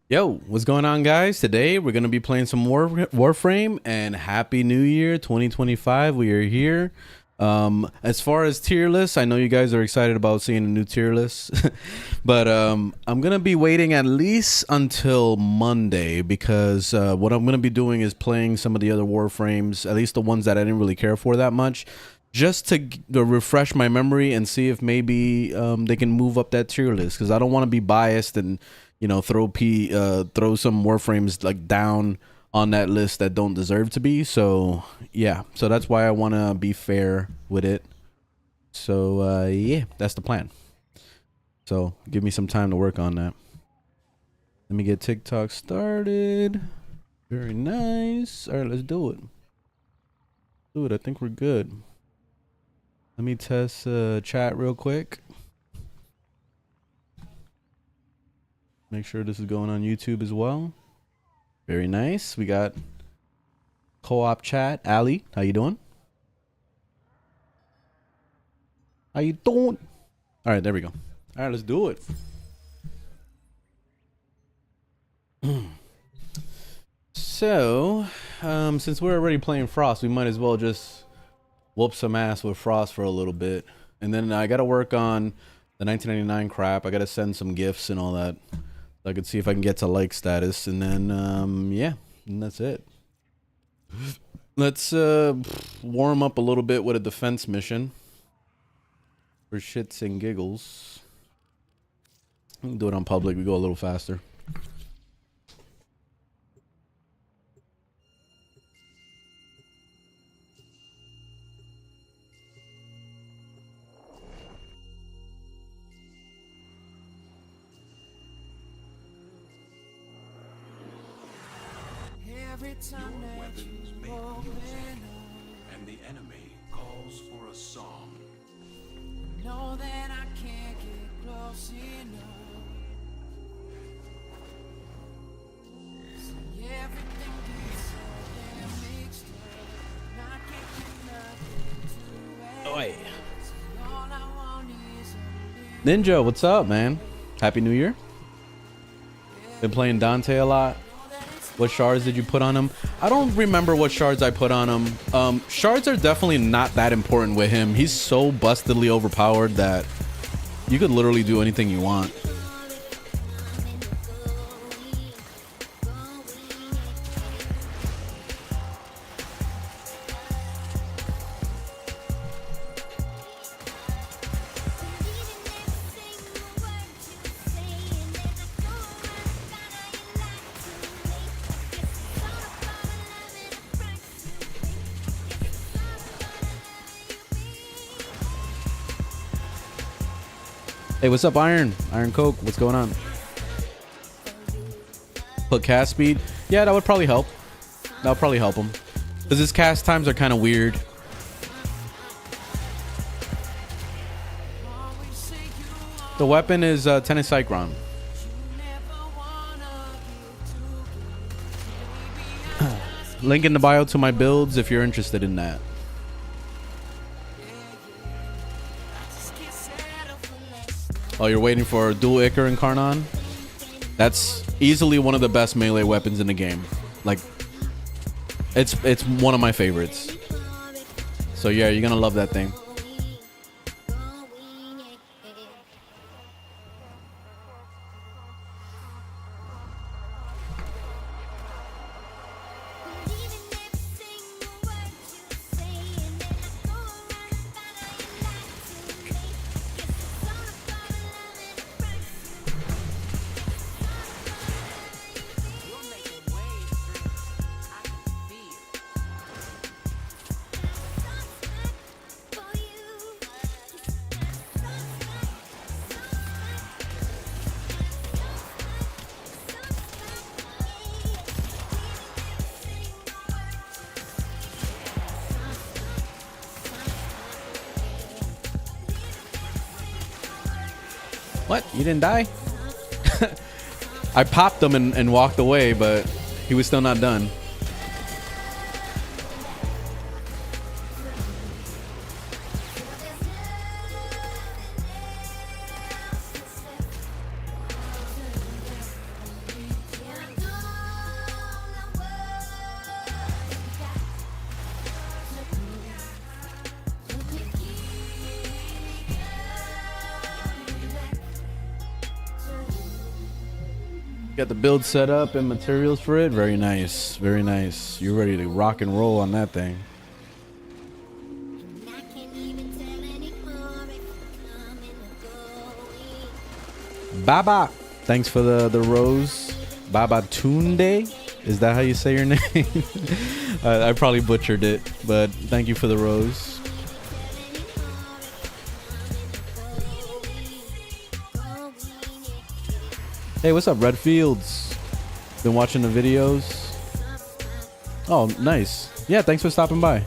Yo, what's going on, guys? Today we're gonna be playing some Warframe, and Happy New Year 2025. We are here. As far as tier lists, I know you guys are excited about seeing a new tier list, but I'm gonna be waiting at least until Monday because what I'm gonna be doing is playing some of the other Warframes, at least the ones that I didn't really care for that much, just to refresh my memory and see if maybe they can move up that tier list, because I don't want to be biased and throw some Warframes like down on that list that don't deserve to be. So yeah, so that's why I want to be fair with it. So yeah, that's the plan. So give me some time to work on that. Let me get TikTok started. Very nice. All right, let's do it. I think we're good. Let me test chat real quick. Make sure this is going on YouTube as well. Very nice. We got co-op chat. Ali, how you doing? How you doing? All right, there we go. All right, let's do it. So, since we're already playing Frost, we might as well just whoop some ass with Frost for a little bit. And then I got to work on the 1999 crap. I got to send some gifts and all that. I could see if I can get to like status, and then yeah, and that's it. Let's warm up a little bit with a defense mission for shits and giggles. We can do it on public. We go a little faster. Your weapons make music, and the enemy calls for a song. Know that I can't get close enough. See everything gets so damn mixed up. Not getting nothing to Oi. See, all I want is a Ninja, what's up, man? Happy New Year. Been playing Dante a lot. What shards did you put on him? I don't remember what shards I put on him. Shards are definitely not that important with him. He's so bustedly overpowered that you could literally do anything you want. Hey, what's up, Iron Coke? What's going on? Put cast speed. Yeah, that would probably help. That would probably help him, because his cast times are kind of weird. The weapon is Tennis Cycron. Link in the bio to my builds if you're interested in that. Oh, you're waiting for dual Icar and Karnan? That's easily one of the best melee weapons in the game. Like, it's one of my favorites. So yeah, you're gonna love that thing. What? You didn't die? I popped him and walked away, but he was still not done. Got the build set up and materials for it. Very nice. Very nice. You're ready to rock and roll on that thing. Baba. Thanks for the rose. Baba Tunde. Is that how you say your name? I probably butchered it, but thank you for the rose. Hey, what's up, Redfields? Been watching the videos. Oh, nice. Yeah, thanks for stopping by.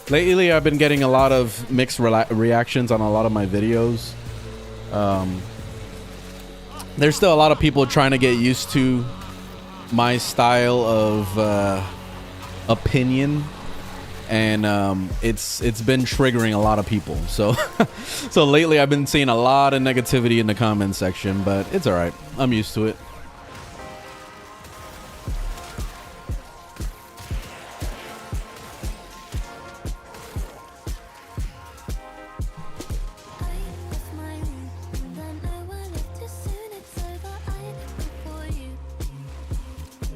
Lately, I've been getting a lot of mixed reactions on a lot of my videos. There's still a lot of people trying to get used to my style of opinion, and it's been triggering a lot of people. So so lately I've been seeing a lot of negativity in the comment section, but it's all right. I'm used to it.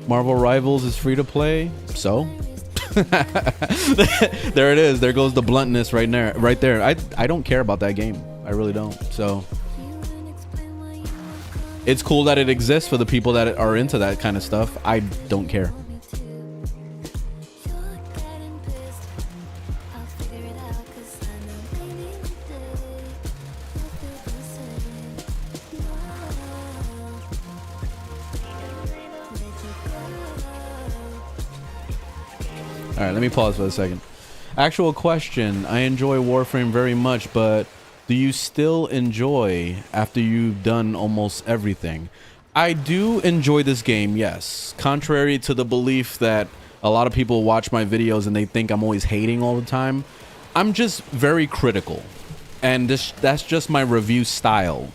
Marvel Rivals is free to play, so there it is. There goes the bluntness right there. I don't care about that game. I really don't. So it's cool that it exists for the people that are into that kind of stuff. I don't care. All right, let me pause for a second. Actual question. I enjoy Warframe very much, but do you still enjoy after you've done almost everything? I do enjoy this game, yes. Contrary to the belief that a lot of people watch my videos and they think I'm always hating all the time, I'm just very critical. And that's just my review style.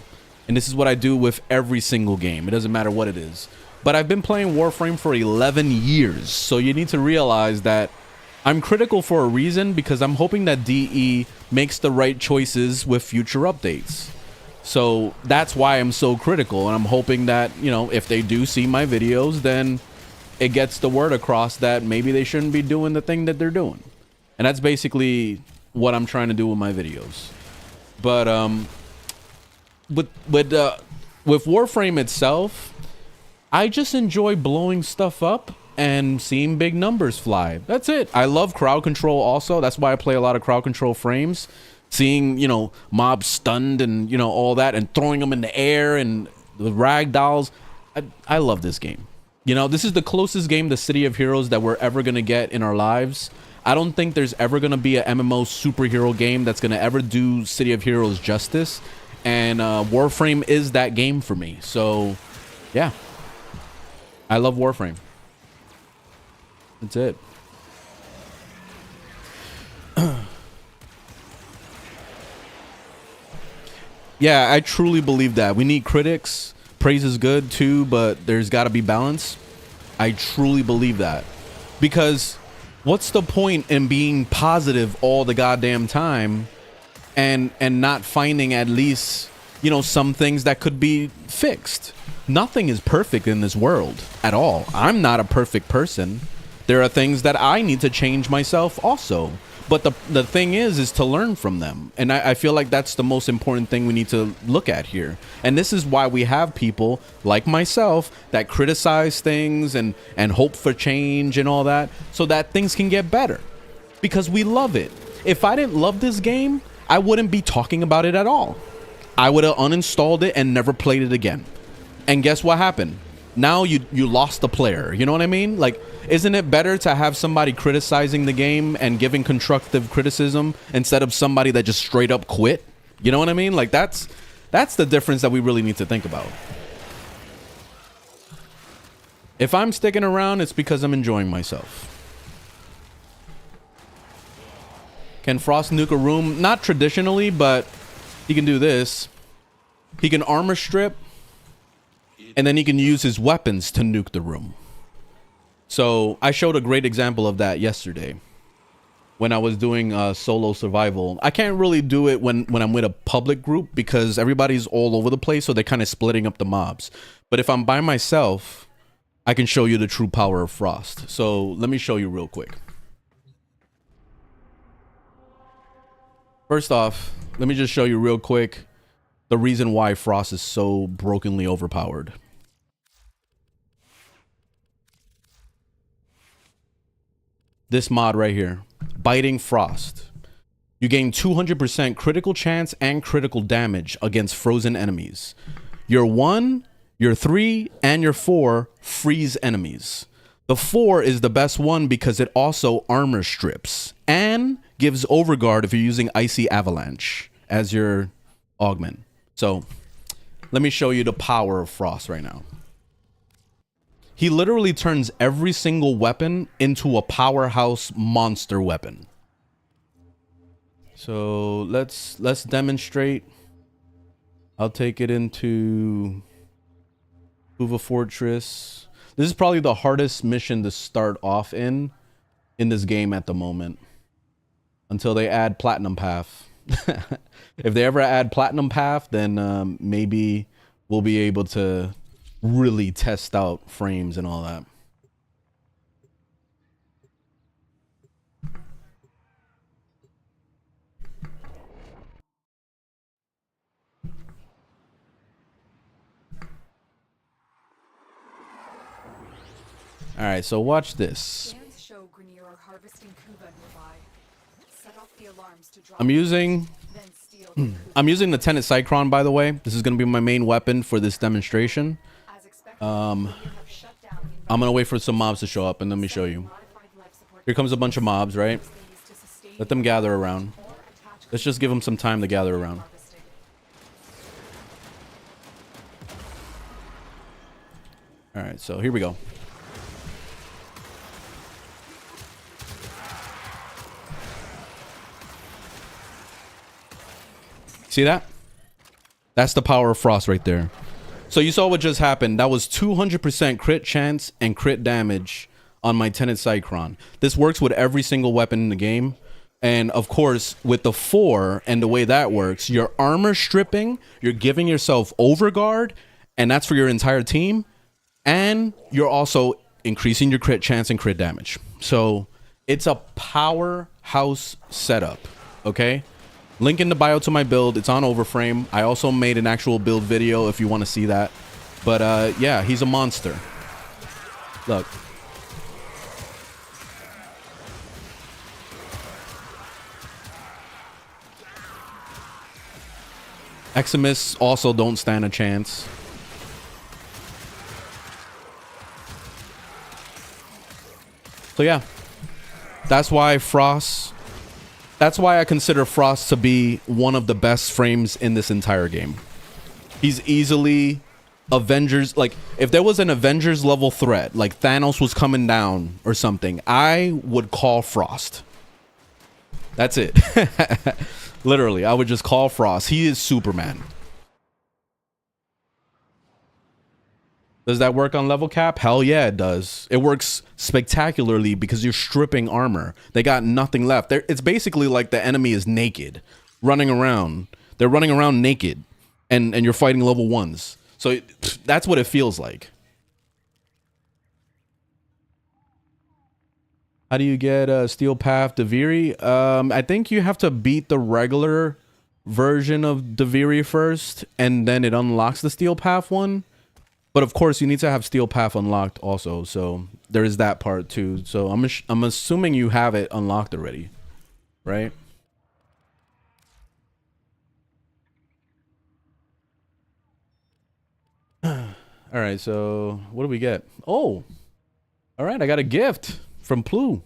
And this is what I do with every single game. It doesn't matter what it is. But I've been playing Warframe for 11 years, so you need to realize that I'm critical for a reason, because I'm hoping that DE makes the right choices with future updates. So that's why I'm so critical, and I'm hoping that, you know, if they do see my videos, then it gets the word across that maybe they shouldn't be doing the thing that they're doing. And that's basically what I'm trying to do with my videos. But with Warframe itself, I just enjoy blowing stuff up and seeing big numbers fly. That's it. I love crowd control also. That's why I play a lot of crowd control frames. Seeing, you know, mobs stunned and, you know, all that, and throwing them in the air and the rag dolls. I love this game. You know, this is the closest game to City of Heroes that we're ever going to get in our lives. I don't think there's ever going to be a MMO superhero game that's going to ever do City of Heroes justice. And Warframe is that game for me. So, yeah. I love Warframe. That's it. Yeah, I truly believe that. We need critics. Praise is good too, but there's got to be balance. I truly believe that. Because what's the point in being positive all the goddamn time and not finding at least, you know, some things that could be fixed? Nothing is perfect in this world at all. I'm not a perfect person. There are things that I need to change myself also. But the thing is to learn from them. And I feel like that's the most important thing we need to look at here. And this is why we have people like myself that criticize things and hope for change and all that, so that things can get better. Because we love it. If I didn't love this game, I wouldn't be talking about it at all. I would have uninstalled it and never played it again. And guess what happened? Now you lost the player. You know what I mean? Like, isn't it better to have somebody criticizing the game and giving constructive criticism instead of somebody that just straight up quit? You know what I mean? Like, that's the difference that we really need to think about. If I'm sticking around, it's because I'm enjoying myself. Can Frost nuke a room? Not traditionally, but he can do this. He can armor strip, and then he can use his weapons to nuke the room. So I showed a great example of that yesterday. when I was doing solo survival. I can't really do it when I'm with a public group because everybody's all over the place, so they're kind of splitting up the mobs. But if I'm by myself, I can show you the true power of Frost. So let me show you real quick. First off, let me just show you real quick the reason why Frost is so brokenly overpowered. This mod right here, Biting Frost. You gain 200% critical chance and critical damage against frozen enemies. Your 1, your 3, and your 4 freeze enemies. The 4 is the best one because it also armor strips and gives overguard if you're using Icy Avalanche as your augment. So let me show you the power of Frost right now. He literally turns every single weapon into a powerhouse monster weapon. So let's demonstrate. I'll take it into Uva Fortress. This is probably the hardest mission to start off in this game at the moment, until they add Platinum Path. If they ever add Platinum Path, then maybe we'll be able to really test out frames and all that. All right, so watch this. I'm using the Tenet Cyclone, by the way. This is going to be my main weapon for this demonstration. I'm gonna wait for some mobs to show up and let me show you. Here comes a bunch of mobs, right? Let them gather around. Let's just give them some time to gather around. All right, so here we go. See that? That's the power of Frost right there. So you saw what just happened. That was 200% crit chance and crit damage on my Tenet Cyclone. This works with every single weapon in the game. And of course, with the 4 and the way that works, you're armor stripping, you're giving yourself overguard, and that's for your entire team. And you're also increasing your crit chance and crit damage. So it's a powerhouse setup, okay? Link in the bio to my build. It's on Overframe. I also made an actual build video if you want to see that. But yeah, he's a monster. Look. Eximus also don't stand a chance. So yeah, that's why I consider Frost to be one of the best frames in this entire game. He's easily Avengers. Like, if there was an Avengers level threat, like Thanos was coming down or something, I would call Frost. That's it. Literally, I would just call Frost. He is Superman. Does that work on level cap? Hell yeah, it does. It works spectacularly because you're stripping armor. They got nothing left. It's basically like the enemy is naked, running around. They're running around naked, and you're fighting level 1s. So that's what it feels like. How do you get Steel Path Deviri? I think you have to beat the regular version of Deviri first, and then it unlocks the Steel Path one. But of course, you need to have Steel Path unlocked also, so there is that part too. So I'm assuming you have it unlocked already, right? All right, so what do we get? Oh, all right, I got a gift from Plu.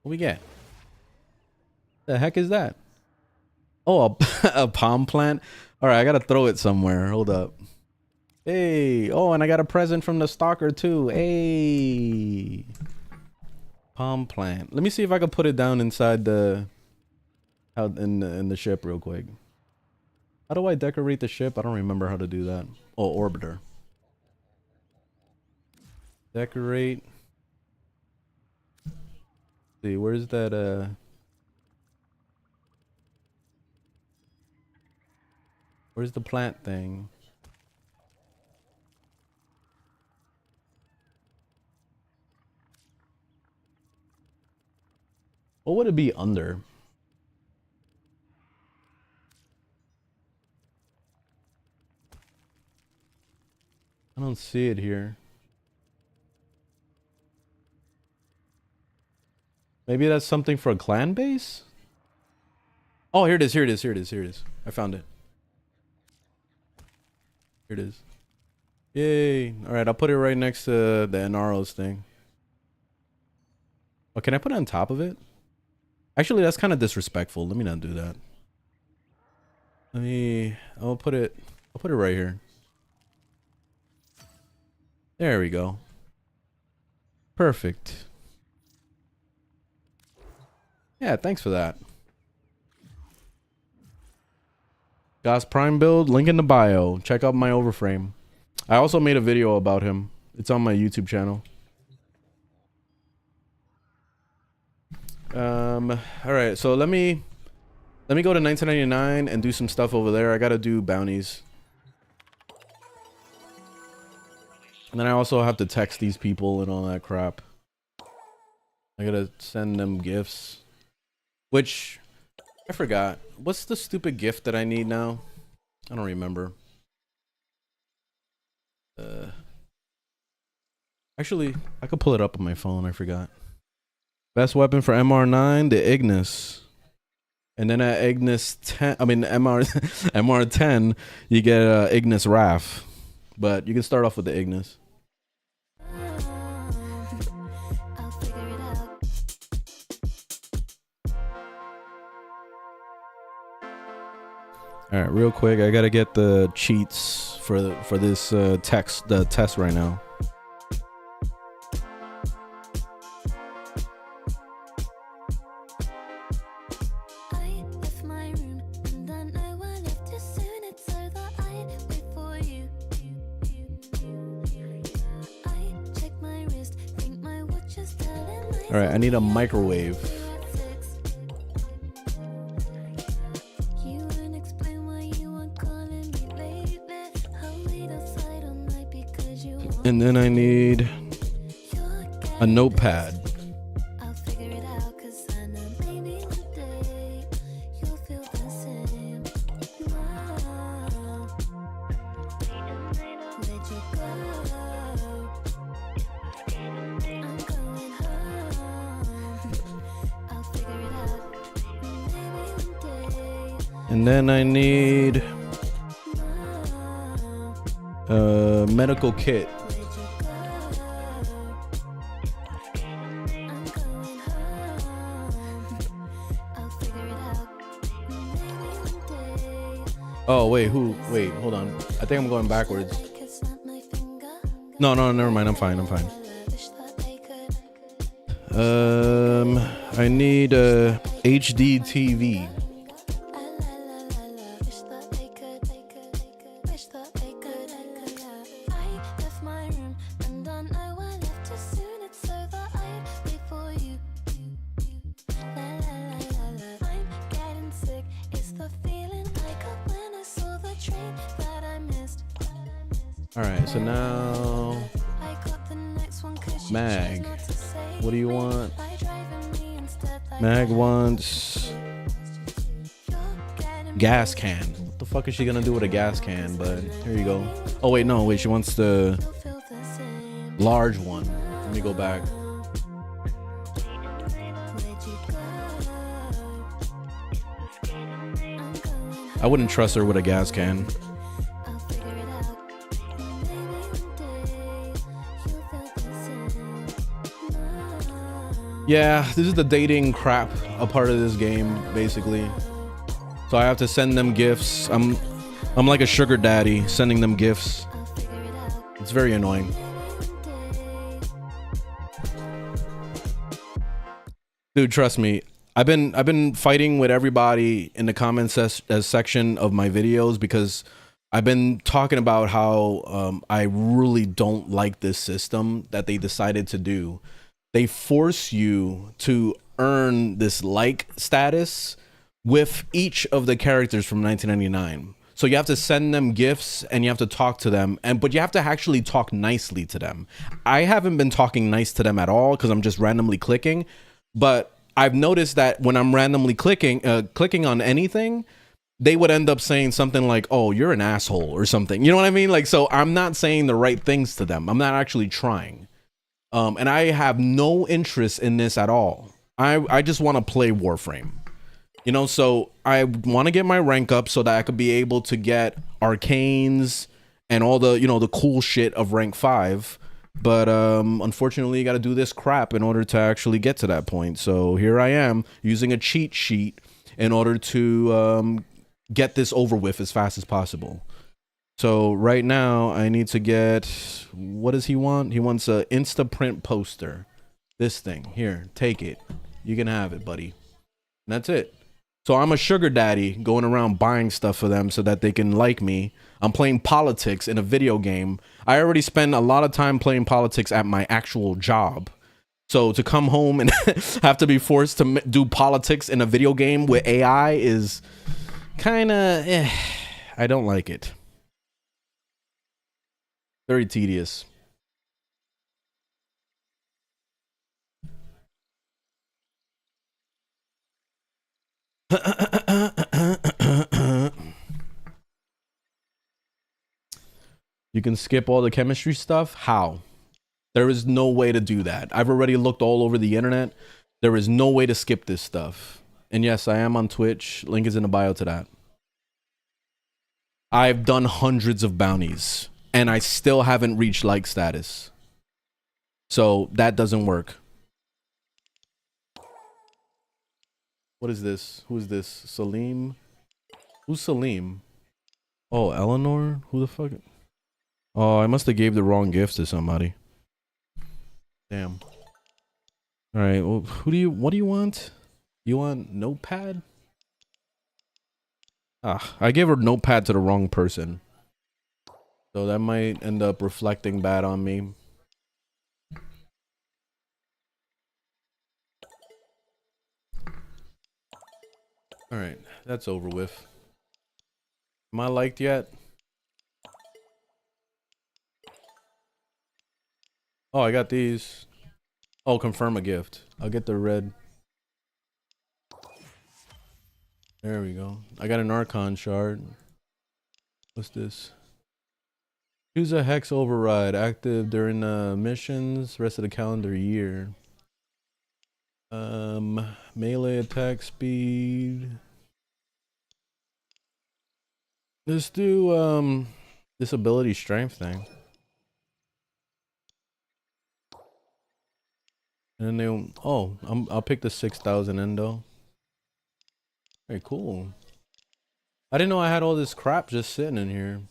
What we get? The heck is that? Oh, a palm plant. All right, I gotta throw it somewhere. Hold up. Hey, oh, and I got a present from the stalker too. Hey, palm plant. Let me see if I can put it down inside the out in the ship real quick. How do I decorate the ship? I don't remember how to do that. Oh, orbiter. Decorate. see, where's that where's the plant thing? What would it be under? I don't see it here. Maybe that's something for a clan base? Oh, here it is, here it is, here it is, here it is. I found it. Here it is. Yay. Alright, I'll put it right next to the Enaros thing. Oh, can I put it on top of it? Actually, that's kind of disrespectful. Let me not do that. I'll put it right here. There we go. Perfect. Yeah, thanks for that. Gas Prime build, link in the bio. Check out my overframe. I also made a video about him. It's on my YouTube channel. All right, so let me go to 1999 and do some stuff over there. I gotta do bounties. And then I also have to text these people and all that crap. I gotta send them gifts. Which, I forgot. What's the stupid gift that I need now? I don't remember. Actually, I could pull it up on my phone. I forgot. Best weapon for MR9, the Ignis. And then at Ignis 10, I mean MR10, you get Ignis RAF. But you can start off with the Ignis. All right, real quick, I gotta get the cheats for this test right now. All right, I need a microwave. And then I need a notepad. And then I need a medical kit. Oh, wait, wait, hold on. I think I'm going backwards. No, never mind. I'm fine. I need a HD TV. Alright, so now Mag, what do you want? Mag wants gas can. What the fuck is she gonna do with a gas can? But here you go. Oh wait, no, wait, she wants the large one. Let me go back. I wouldn't trust her with a gas can. Yeah, this is the dating crap a part of this game, basically. So I have to send them gifts. I'm like a sugar daddy sending them gifts. It's very annoying. Dude, trust me. I've been fighting with everybody in the comments section of my videos because I've been talking about how I really don't like this system that they decided to do. They force you to earn this like status with each of the characters from 1999. So you have to send them gifts and you have to talk to them, but you have to actually talk nicely to them. I haven't been talking nice to them at all because I'm just randomly clicking, but I've noticed that when I'm randomly clicking on anything, they would end up saying something like, "Oh, you're an asshole" or something. You know what I mean? Like, so I'm not saying the right things to them. I'm not actually trying. And I have no interest in this at all. I just want to play Warframe. You know, so I want to get my rank up so that I could be able to get arcanes and all the, you know, the cool shit of rank 5. But unfortunately, you got to do this crap in order to actually get to that point. So here I am using a cheat sheet in order to get this over with as fast as possible. So right now I need to get, what does he want? He wants a Instaprint poster. This thing here, take it. You can have it, buddy. And that's it. So I'm a sugar daddy going around buying stuff for them so that they can like me. I'm playing politics in a video game. I already spend a lot of time playing politics at my actual job. So to come home and have to be forced to do politics in a video game with AI is kind of, I don't like it. Very tedious. You can skip all the chemistry stuff? How? There is no way to do that. I've already looked all over the internet. There is no way to skip this stuff. And yes, I am on Twitch. Link is in the bio to that. I've done hundreds of bounties and I still haven't reached like status. So that doesn't work. What is this? Who is this? Salim? Who's Salim? Oh, Eleanor? Who the fuck? Oh, I must have gave the wrong gift to somebody. Damn. All right. Well, what do you want? You want notepad? Ah, I gave her notepad to the wrong person. So that might end up reflecting bad on me. All right, that's over with. Am I liked yet? Oh, I got these. Oh, confirm a gift. I'll get the red. There we go. I got an Archon shard. What's this? Use a hex override active during missions rest of the calendar year. Melee attack speed. Let's do this ability strength thing. And then they, oh, I'll pick the 6,000 endo. Very cool. I didn't know I had all this crap just sitting in here.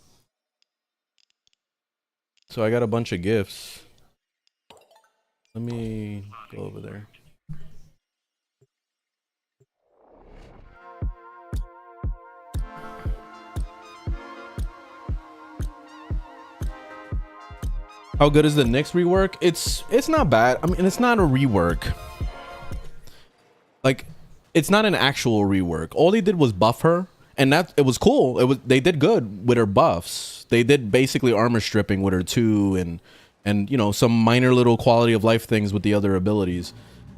So I got a bunch of gifts. Let me go over there. How good is the Nyx rework? It's not bad. I mean, it's not a rework. Like, it's not an actual rework. All they did was buff her, and it was cool. They did good with her buffs. They did basically armor stripping with her too, and you know, some minor little quality of life things with the other abilities.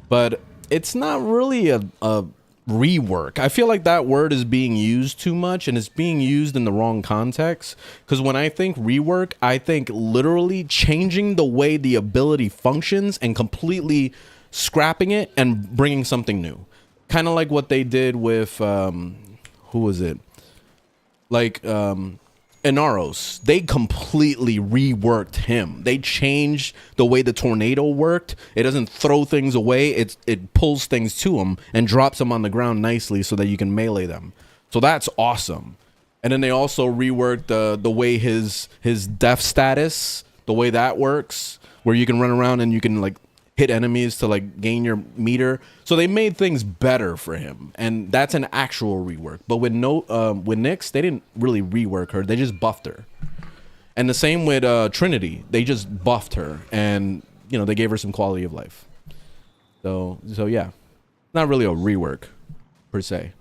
But it's not really a rework. I feel like that word is being used too much, and it's being used in the wrong context. Because when I think rework, I think literally changing the way the ability functions and completely scrapping it and bringing something new. Kind of like what they did with who was it? Like Inaros. They completely reworked him. They changed the way the tornado worked. It doesn't throw things away. It pulls things to him and drops them on the ground nicely so that you can melee them. So that's awesome. And then they also reworked the way his death status, the way that works, where you can run around and you can like hit enemies to like gain your meter. So they made things better for him, and that's an actual rework. But with Nyx, they didn't really rework her. They just buffed her. And the same with Trinity. They just buffed her, and you know, they gave her some quality of life. So yeah. Not really a rework per se.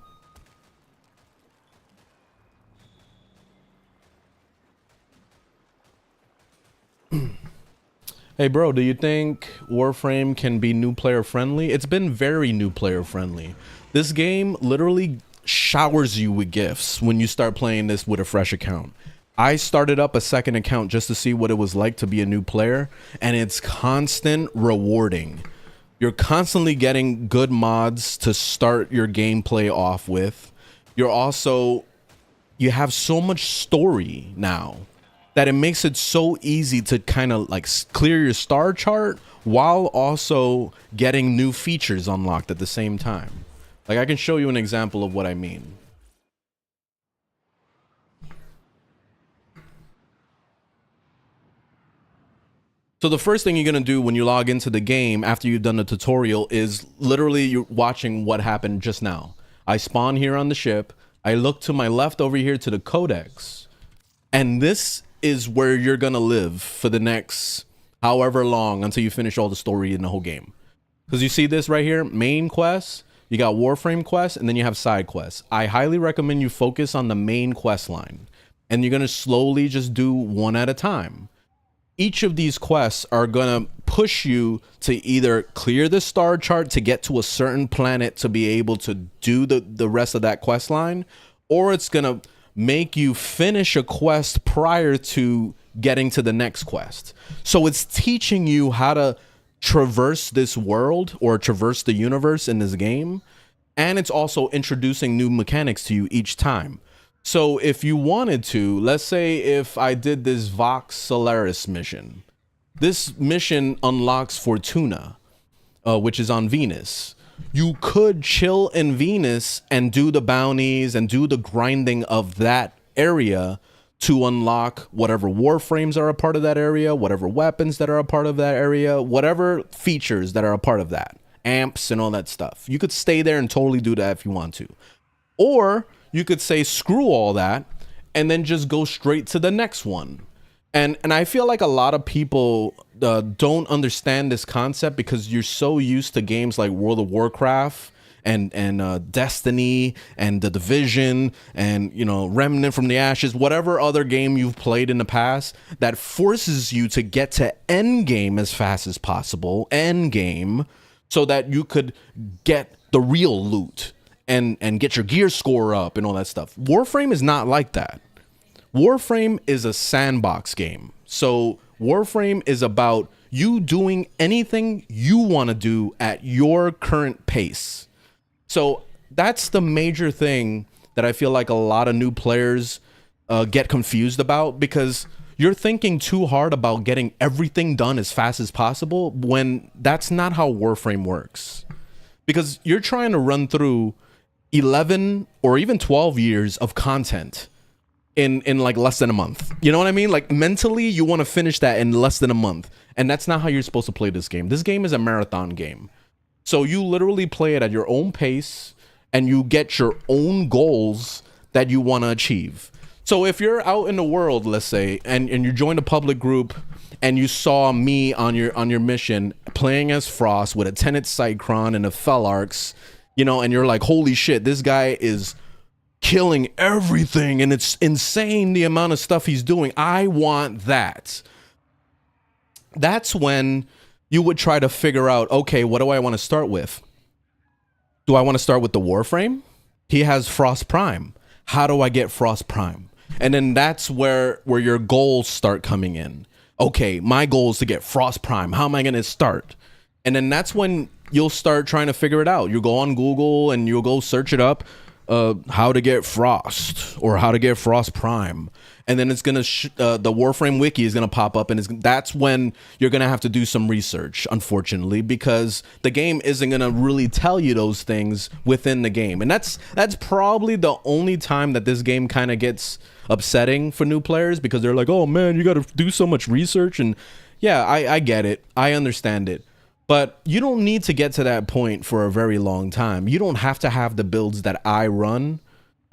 Hey bro, do you think Warframe can be new player friendly? It's been very new player friendly. This game literally showers you with gifts when you start playing this with a fresh account. I started up a second account just to see what it was like to be a new player, and it's constant rewarding. You're constantly getting good mods to start your gameplay off with. You have so much story now that it makes it so easy to kind of like clear your star chart while also getting new features unlocked at the same time. Like, I can show you an example of what I mean. So the first thing you're gonna do when you log into the game after you've done the tutorial is literally you're watching what happened just now. I spawn here on the ship. I look to my left over here to the codex, and this is where you're gonna live for the next however long until you finish all the story in the whole game. Because you see this right here, main quest, you got Warframe quests, and then you have side quests. I highly recommend you focus on the main quest line, and you're gonna slowly just do one at a time. Each of these quests are gonna push you to either clear the star chart to get to a certain planet to be able to do the rest of that quest line, or it's gonna make you finish a quest prior to getting to the next quest. So it's teaching you how to traverse this world or traverse the universe in this game, and it's also introducing new mechanics to you each time. So if you wanted to, let's say if I did this Vox Solaris mission, this mission unlocks Fortuna, which is on Venus. You could chill in Venus and do the bounties and do the grinding of that area to unlock whatever warframes are a part of that area, whatever weapons that are a part of that area, whatever features that are a part of that, amps and all that stuff. You could stay there and totally do that if you want to. Or you could say screw all that and then just go straight to the next one. And I feel like a lot of people don't understand this concept because you're so used to games like World of Warcraft and Destiny and The Division and, you know, Remnant from the Ashes, whatever other game you've played in the past that forces you to get to end game as fast as possible, end game, so that you could get the real loot and get your gear score up and all that stuff. Warframe is not like that. Warframe is a sandbox game. So Warframe is about you doing anything you want to do at your current pace. So that's the major thing that I feel like a lot of new players get confused about, because you're thinking too hard about getting everything done as fast as possible when that's not how Warframe works. Because you're trying to run through 11 or even 12 years of content in like less than a month. You know what I mean? Like mentally you want to finish that in less than a month, and that's not how you're supposed to play this game. This game is a marathon game. So you literally play it at your own pace and you get your own goals that you want to achieve. So if you're out in the world, let's say, and you join a public group and you saw me on your mission playing as Frost with a Tenet Cycron and a Felarx, you know, and you're like, holy shit, this guy is killing everything and it's insane the amount of stuff he's doing. I want that. That's when you would try to figure out, okay, what do I want to start with? Do I want to start with the Warframe? He has Frost Prime. How do I get Frost Prime? And then that's where your goals start coming in. Okay, my goal is to get Frost Prime. How am I going to start? And then that's when you'll start trying to figure it out. You go on Google and you'll go search it up. How to get Frost or how to get Frost Prime, and then it's gonna the Warframe wiki is gonna pop up, and that's when you're gonna have to do some research, unfortunately, because the game isn't gonna really tell you those things within the game. And that's probably the only time that this game kind of gets upsetting for new players, because they're like, oh man, you gotta do so much research. And yeah, I get it, I understand it. But you don't need to get to that point for a very long time. You don't have to have the builds that I run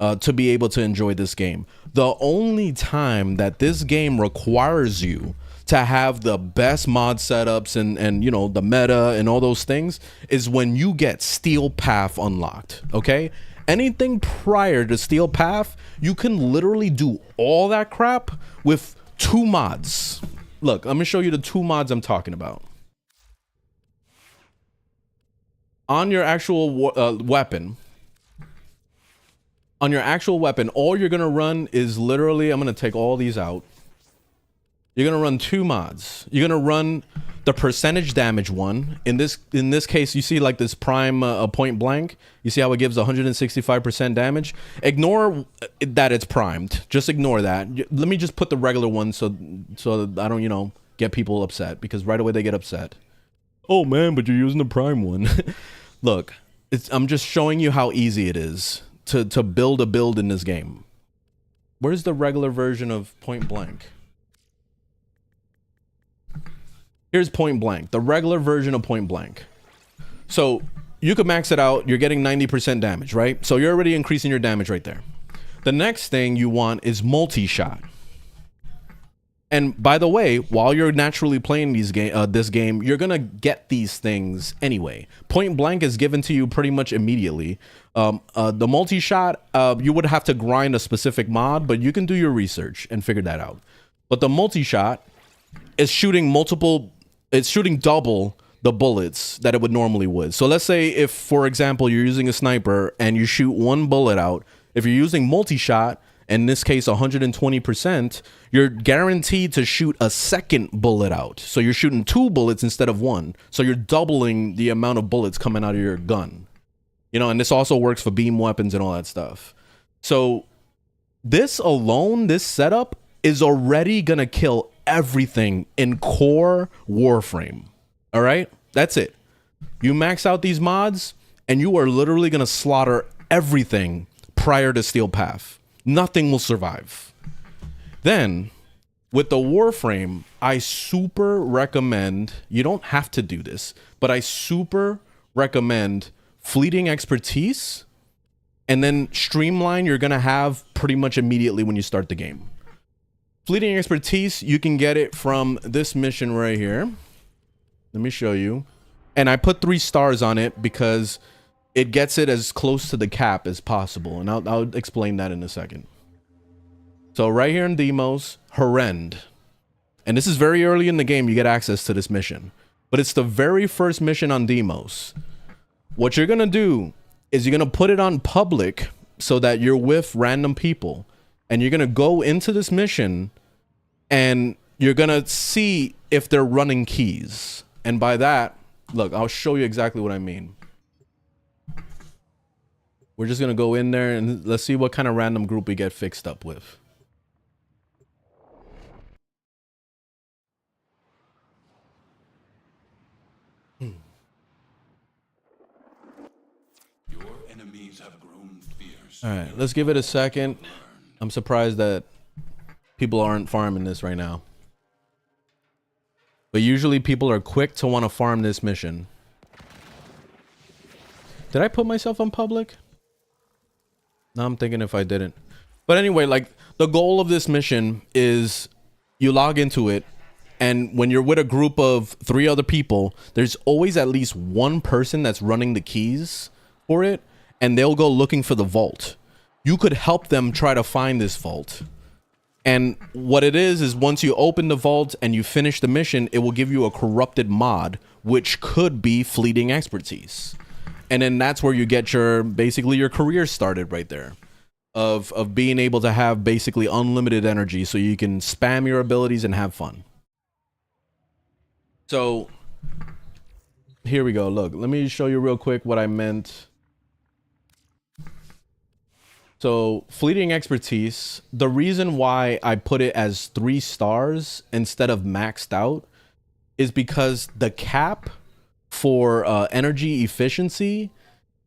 to be able to enjoy this game. The only time that this game requires you to to have the best mod setups and you know, the meta and all those things is when you get Steel Path unlocked, okay? Anything prior to Steel Path, you can literally do all that crap with 2 mods. Look, let me show you the 2 mods I'm talking about. On your actual weapon, all you're gonna run is literally, I'm gonna take all these out. You're gonna run 2 mods. You're gonna run the percentage damage one. In this case, you see like this prime point blank. You see how it gives 165% damage. Ignore that it's primed. Just ignore that. Let me just put the regular one so that I don't, you know, get people upset, because right away they get upset. Oh man, but you're using the prime one. Look, I'm just showing you how easy it is to build a build in this game. Where's the regular version of point blank? Here's point blank, the regular version of point blank. So you could max it out. You're getting 90% damage, right? So you're already increasing your damage right there. The next thing you want is multi-shot. And by the way, while you're naturally playing this game, you're gonna get these things anyway. Point blank is given to you pretty much immediately. The multi-shot, you would have to grind a specific mod, but you can do your research and figure that out. But the multi-shot is shooting double the bullets that it would. So let's say if, for example, you're using a sniper and you shoot 1 bullet out, if you're using multi-shot, in this case 120%, you're guaranteed to shoot a second bullet out. So you're shooting 2 bullets instead of 1. So you're doubling the amount of bullets coming out of your gun. You know, and this also works for beam weapons and all that stuff. So this alone, this setup is already gonna kill everything in core Warframe. All right, that's it. You max out these mods and you are literally gonna slaughter everything prior to Steel Path. Nothing will survive. Then with the Warframe, I super recommend, you don't have to do this, but I super recommend Fleeting Expertise, and then Streamline you're gonna have pretty much immediately when you start the game. Fleeting Expertise, you can get it from this mission right here. Let me show you. And I put 3 stars on it because it gets it as close to the cap as possible. And I'll explain that in a second. So right here in Demos, Horrend. And this is very early in the game you get access to this mission. But it's the very first mission on Demos. What you're going to do is you're going to put it on public so that you're with random people. And you're going to go into this mission and you're going to see if they're running keys. And by that, look, I'll show you exactly what I mean. We're just going to go in there and let's see what kind of random group we get fixed up with. Your enemies have grown fierce. All right, let's give it a second. I'm surprised that people aren't farming this right now. But usually people are quick to want to farm this mission. Did I put myself on public? No, I'm thinking if I didn't. But anyway, like the goal of this mission is you log into it, and when you're with a group of 3 other people, there's always at least 1 person that's running the keys for it, and they'll go looking for the vault. You could help them try to find this vault. And what it is once you open the vault and you finish the mission, it will give you a corrupted mod, which could be Fleeting Expertise. And then that's where you get your, basically your career started right there. Of being able to have basically unlimited energy so you can spam your abilities and have fun. So, here we go. Look, let me show you real quick what I meant. So, Fleeting Expertise, the reason why I put it as 3 stars instead of maxed out is because the cap for energy efficiency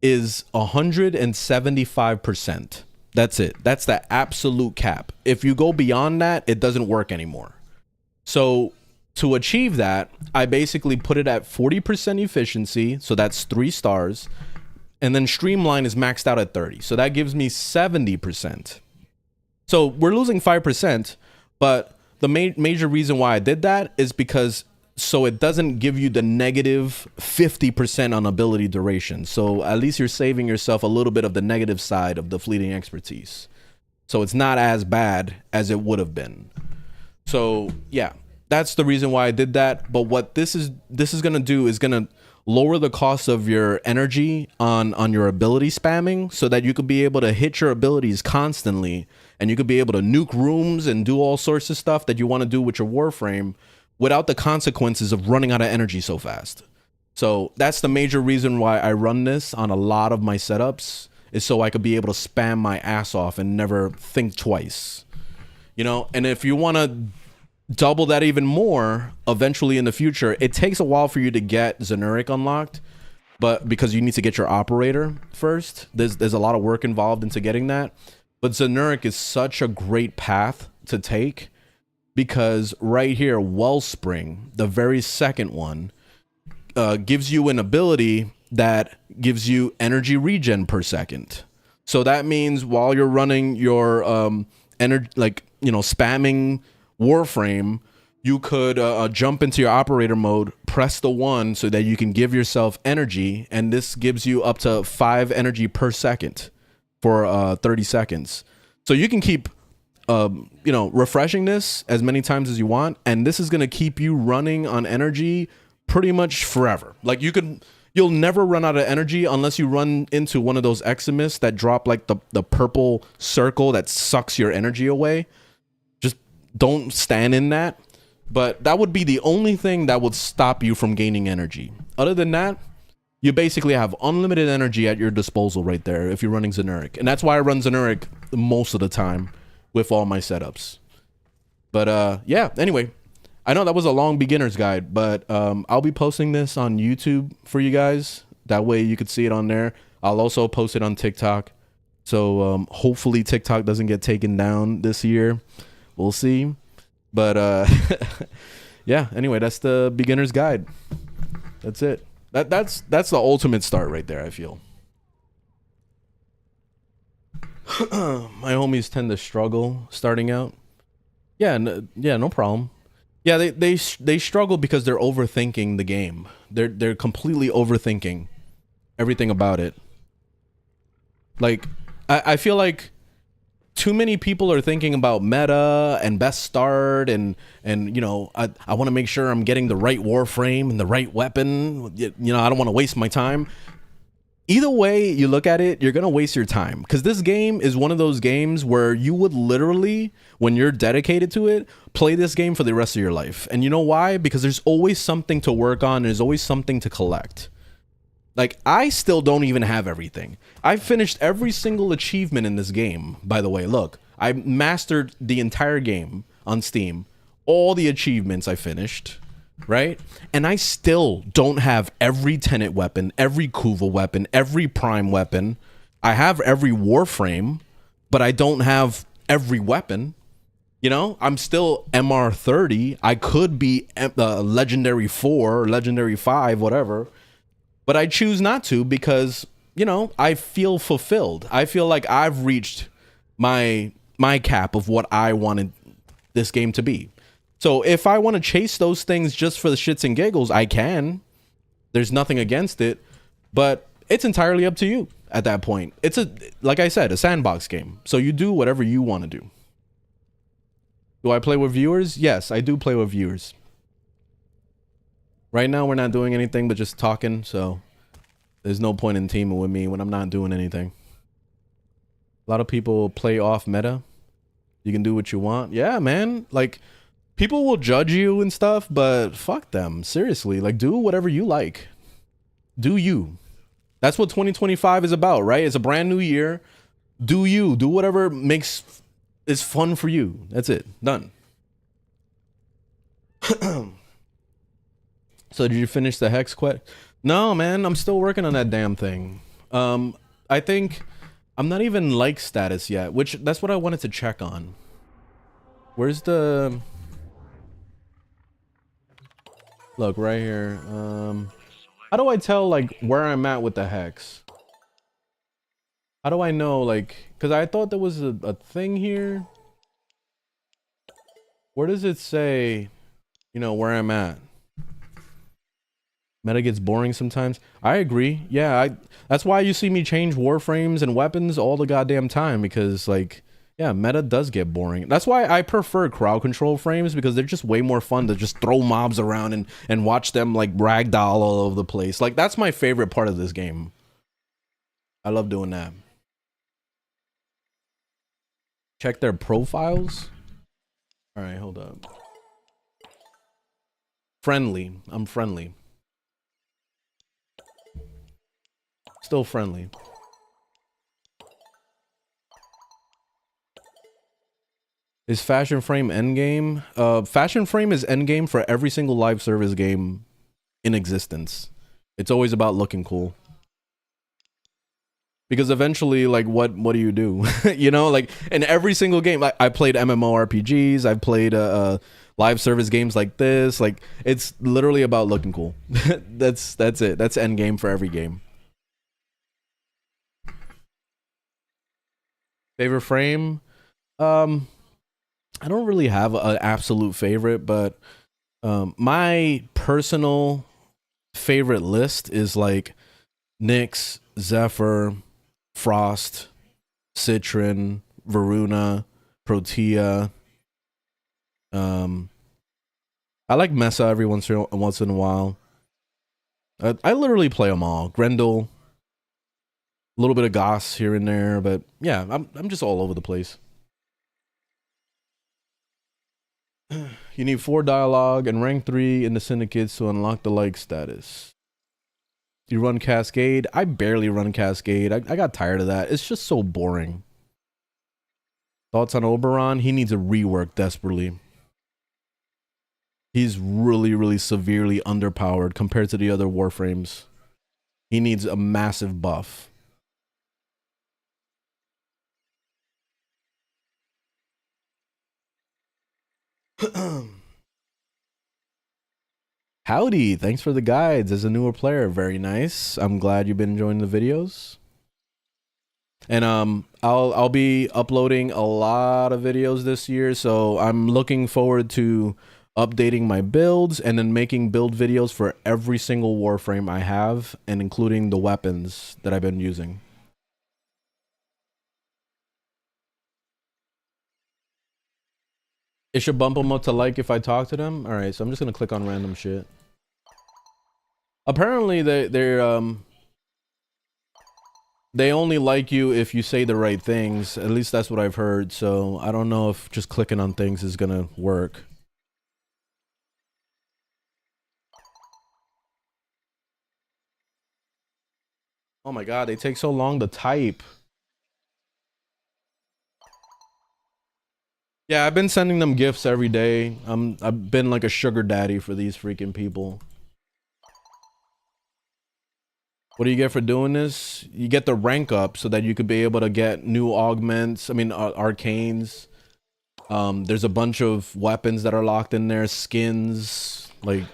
is 175%. That's it. That's the absolute cap. If you go beyond that, it doesn't work anymore. So to achieve that, I basically put it at 40% efficiency. So that's 3 stars. And then Streamline is maxed out at 30. So that gives me 70%. So we're losing 5%, but the major reason why I did that is because so it doesn't give you the negative 50% on ability duration. So at least you're saving yourself a little bit of the negative side of the fleeting expertise. So it's not as bad as it would have been. So yeah, that's the reason why I did that. But what this is gonna do is gonna lower the cost of your energy on your ability spamming, so that you could be able to hit your abilities constantly, and you could be able to nuke rooms and do all sorts of stuff that you want to do with your Warframe without the consequences of running out of energy so fast. So that's the major reason why I run this on a lot of my setups, is so I could be able to spam my ass off and never think twice. You know, and if you want to double that even more eventually in the future, it takes a while for you to get Xenuric unlocked, but because you need to get your operator first, there's a lot of work involved into getting that. But Xenuric is such a great path to take, because right here, Wellspring, the very second one, gives you an ability that gives you energy regen per second. So that means while you're running your energy, like, you know, spamming Warframe, you could jump into your operator mode, press the 1 so that you can give yourself energy, and this gives you up to 5 energy per second for 30 seconds. So you can keep you know, refreshing this as many times as you want, and this is going to keep you running on energy pretty much forever. Like you'll never run out of energy unless you run into one of those Eximus that drop like the purple circle that sucks your energy away. Just don't stand in that. But that would be the only thing that would stop you from gaining energy. Other than that, you basically have unlimited energy at your disposal right there if you're running Xenuric. And that's why I run Xenuric most of the time with all my setups. But yeah, anyway, I know that was a long beginner's guide, but I'll be posting this on YouTube for you guys. That way you could see it on there. I'll also post it on TikTok. So hopefully TikTok doesn't get taken down this year. We'll see. But yeah, anyway, that's the beginner's guide. That's it. That's the ultimate start right there, I feel. My homies tend to struggle starting out. Yeah, no problem. Yeah, they struggle because they're overthinking the game. They're completely overthinking everything about it. Like I feel like too many people are thinking about meta and best start and you know, I want to make sure I'm getting the right Warframe and the right weapon. You know, I don't want to waste my time. Either way you look at it, you're gonna waste your time, because this game is one of those games where you would literally, when you're dedicated to it, play this game for the rest of your life. And you know why? Because there's always something to work on. There's always something to collect. Like, I still don't even have everything. I've finished every single achievement in this game, by the way. Look, I mastered the entire game on Steam. All the achievements I finished, right? And I still don't have every Tenet weapon, every Kuva weapon, every Prime weapon. I have every Warframe, but I don't have every weapon. You know, I'm still MR30. I could be Legendary 4 or Legendary 5, whatever. But I choose not to because, you know, I feel fulfilled. I feel like I've reached my cap of what I wanted this game to be. So if I want to chase those things just for the shits and giggles, I can. There's nothing against it, but it's entirely up to you at that point. It's like I said, a sandbox game. So you do whatever you want to do. Do I play with viewers? Yes, I do play with viewers. Right now, we're not doing anything but just talking, so there's no point in teaming with me when I'm not doing anything. A lot of people play off meta. You can do what you want. Yeah, man. Like, people will judge you and stuff, but fuck them. Seriously, like, do whatever you like. Do you. That's what 2025 is about, right? It's a brand new year. Do you. Do whatever is fun for you. That's it. Done. So did you finish the Hex quest? No, man. I'm still working on that damn thing. I think I'm not even like status yet, which that's what I wanted to check on. Where's the... Look, right here. How do I tell, like, where I'm at with the Hex? How do I know, like... Because I thought there was a thing here. Where does it say, you know, where I'm at? Meta gets boring sometimes. I agree. Yeah, that's why you see me change warframes and weapons all the goddamn time, because like, yeah, meta does get boring. That's why I prefer crowd control frames, because they're just way more fun to just throw mobs around and watch them like ragdoll all over the place. Like, that's my favorite part of this game. I love doing that. Check their profiles. All right, hold up. Friendly. I'm friendly. Still friendly. Is Fashion Frame endgame? Fashion Frame is endgame for every single live service game in existence. It's always about looking cool. Because eventually, like, what do you do? You know, like, in every single game, I played MMORPGs, I've played live service games like this. Like, it's literally about looking cool. That's it. That's endgame for every game. Favorite frame? I don't really have an absolute favorite, but my personal favorite list is like Nyx, Zephyr, Frost, Citron, Varuna, Protea. I like Mesa every once in a while. I literally play them all. Grendel, a little bit of Goss here and there, but yeah, I'm just all over the place. You need 4 dialogue and rank 3 in the syndicates to unlock the like status. Do you run Cascade? I barely run Cascade. I got tired of that. It's just so boring. Thoughts on Oberon? He needs a rework desperately. He's really, really severely underpowered compared to the other Warframes. He needs a massive buff. Howdy, thanks for the guides as a newer player. Very nice. I'm glad you've been enjoying the videos. And I'll be uploading a lot of videos this year, so I'm looking forward to updating my builds and then making build videos for every single Warframe I have, and including the weapons that I've been using. It should bump them up to like if I talk to them. All right, so I'm just gonna click on random shit. Apparently they only like you if you say the right things. At least that's what I've heard. So I don't know if just clicking on things is gonna work. Oh my god, they take so long to type. Yeah, I've been sending them gifts every day. I've been like a sugar daddy for these freaking people. What do you get for doing this? You get the rank up so that you could be able to get new augments. I mean, arcanes. There's a bunch of weapons that are locked in there, skins. Like,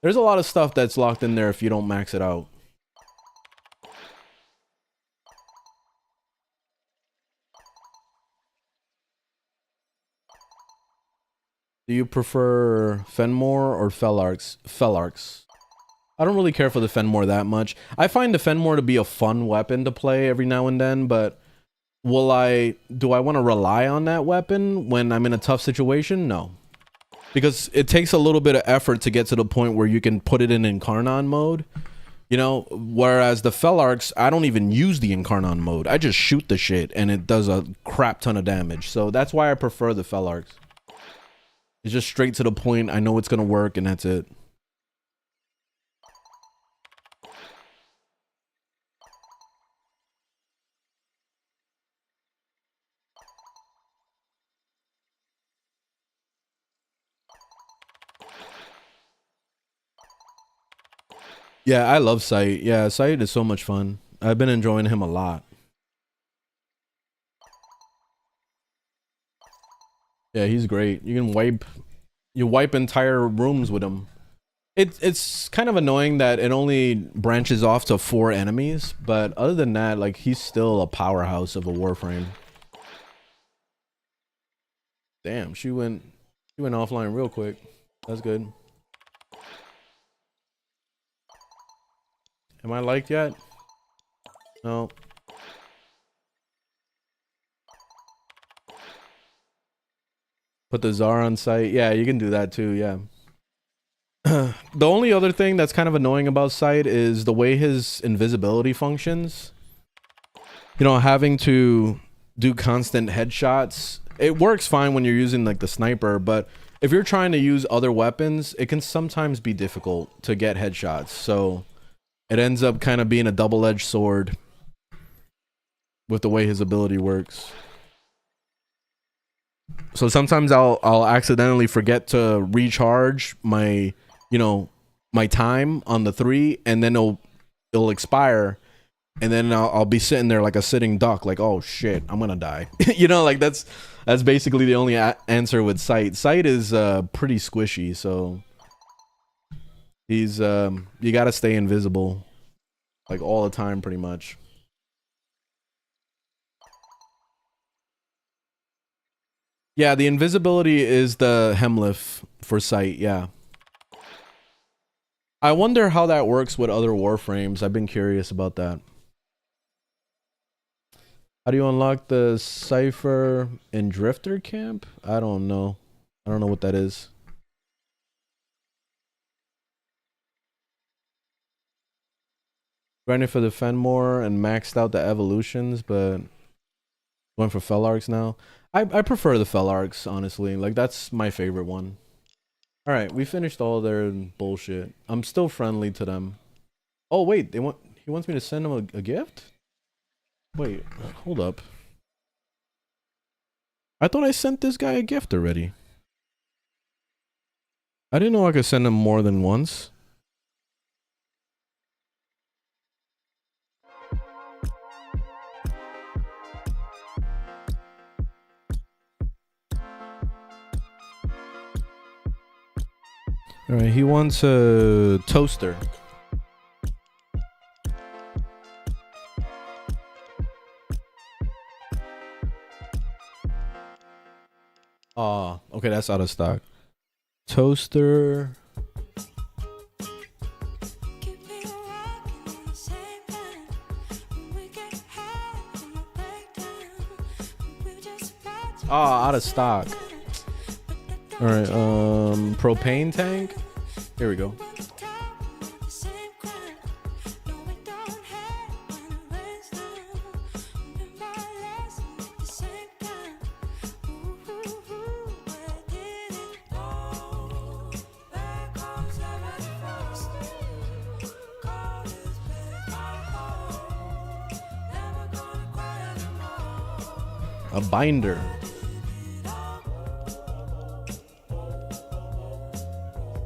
there's a lot of stuff that's locked in there if you don't max it out. Do you prefer Fenmore or Felarx? Felarx. I don't really care for the Fenmore that much. I find the Fenmore to be a fun weapon to play every now and then, but do I want to rely on that weapon when I'm in a tough situation? No. Because it takes a little bit of effort to get to the point where you can put it in Incarnon mode. You know, whereas the Felarx, I don't even use the Incarnon mode. I just shoot the shit and it does a crap ton of damage. So that's why I prefer the Felarx. It's just straight to the point. I know it's gonna work and that's it. Yeah, I love Sight. Yeah, Sight is so much fun. I've been enjoying him a lot. Yeah, he's great. You can wipe entire rooms with him. It's kind of annoying that it only branches off to 4 enemies, but other than that, like, he's still a powerhouse of a Warframe. Damn, she went He went offline real quick. That's good. Am I liked yet? No. Put the czar on site. Yeah, you can do that too. Yeah. The only other thing that's kind of annoying about site is the way his invisibility functions. You know, having to do constant headshots. It works fine when you're using like the sniper, but if you're trying to use other weapons, it can sometimes be difficult to get headshots. So it ends up kind of being a double-edged sword with the way his ability works. So sometimes I'll accidentally forget to recharge my, you know, my time on the 3, and then it'll expire, and then I'll be sitting there like a sitting duck, like, oh shit, I'm gonna die. You know, like that's basically the only answer with sight. Sight is pretty squishy, so he's you gotta stay invisible like all the time pretty much. Yeah, the invisibility is the Hemliff for sight, yeah. I wonder how that works with other Warframes. I've been curious about that. How do you unlock the Cypher in Drifter Camp? I don't know. I don't know what that is. Grinding for the Fenmore and maxed out the evolutions, but going for Felarks now. I prefer the Felarks, honestly. Like, that's my favorite one. Alright, we finished all their bullshit. I'm still friendly to them. Oh, wait, he wants me to send him a gift? Wait, hold up. I thought I sent this guy a gift already. I didn't know I could send him more than once. Alright, he wants a toaster. Ah, okay, that's out of stock. Toaster. Ah, out of stock. All right, propane tank. Here we go. A binder.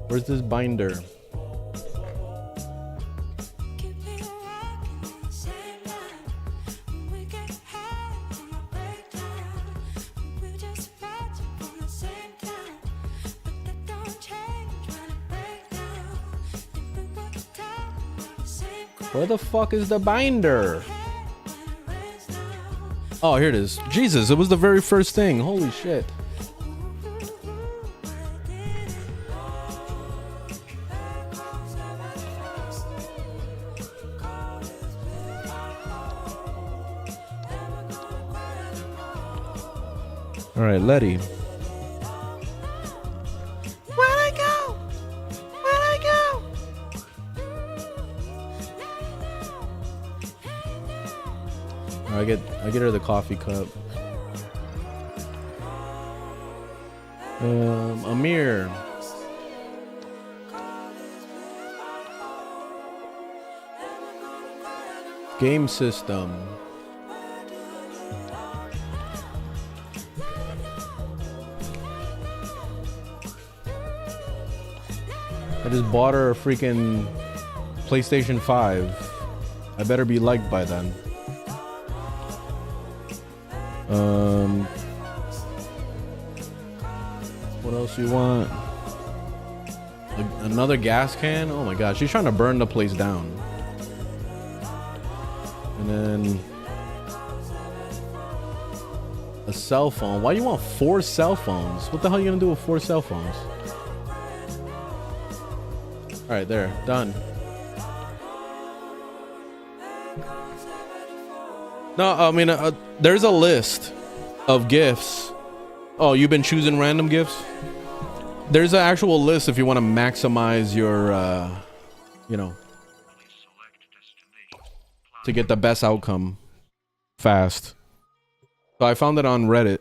Where's this binder? Where the fuck is the binder? Oh, here it is. Jesus, it was the very first thing. Holy shit. All right, Letty. Where'd I go? Where'd I go? All right, I get her the coffee cup. Amir. Game system. I just bought her a freaking PlayStation 5. I better be liked by then. What else you want? Another gas can? Oh my god, she's trying to burn the place down. And then A cell phone. Why you want 4 cell phones? What the hell are you gonna do with 4 cell phones? All right, there, done. No, I mean, there's a list of gifts. Oh, you've been choosing random gifts? There's an actual list if you want to maximize your, you know, to get the best outcome fast. So I found it on Reddit.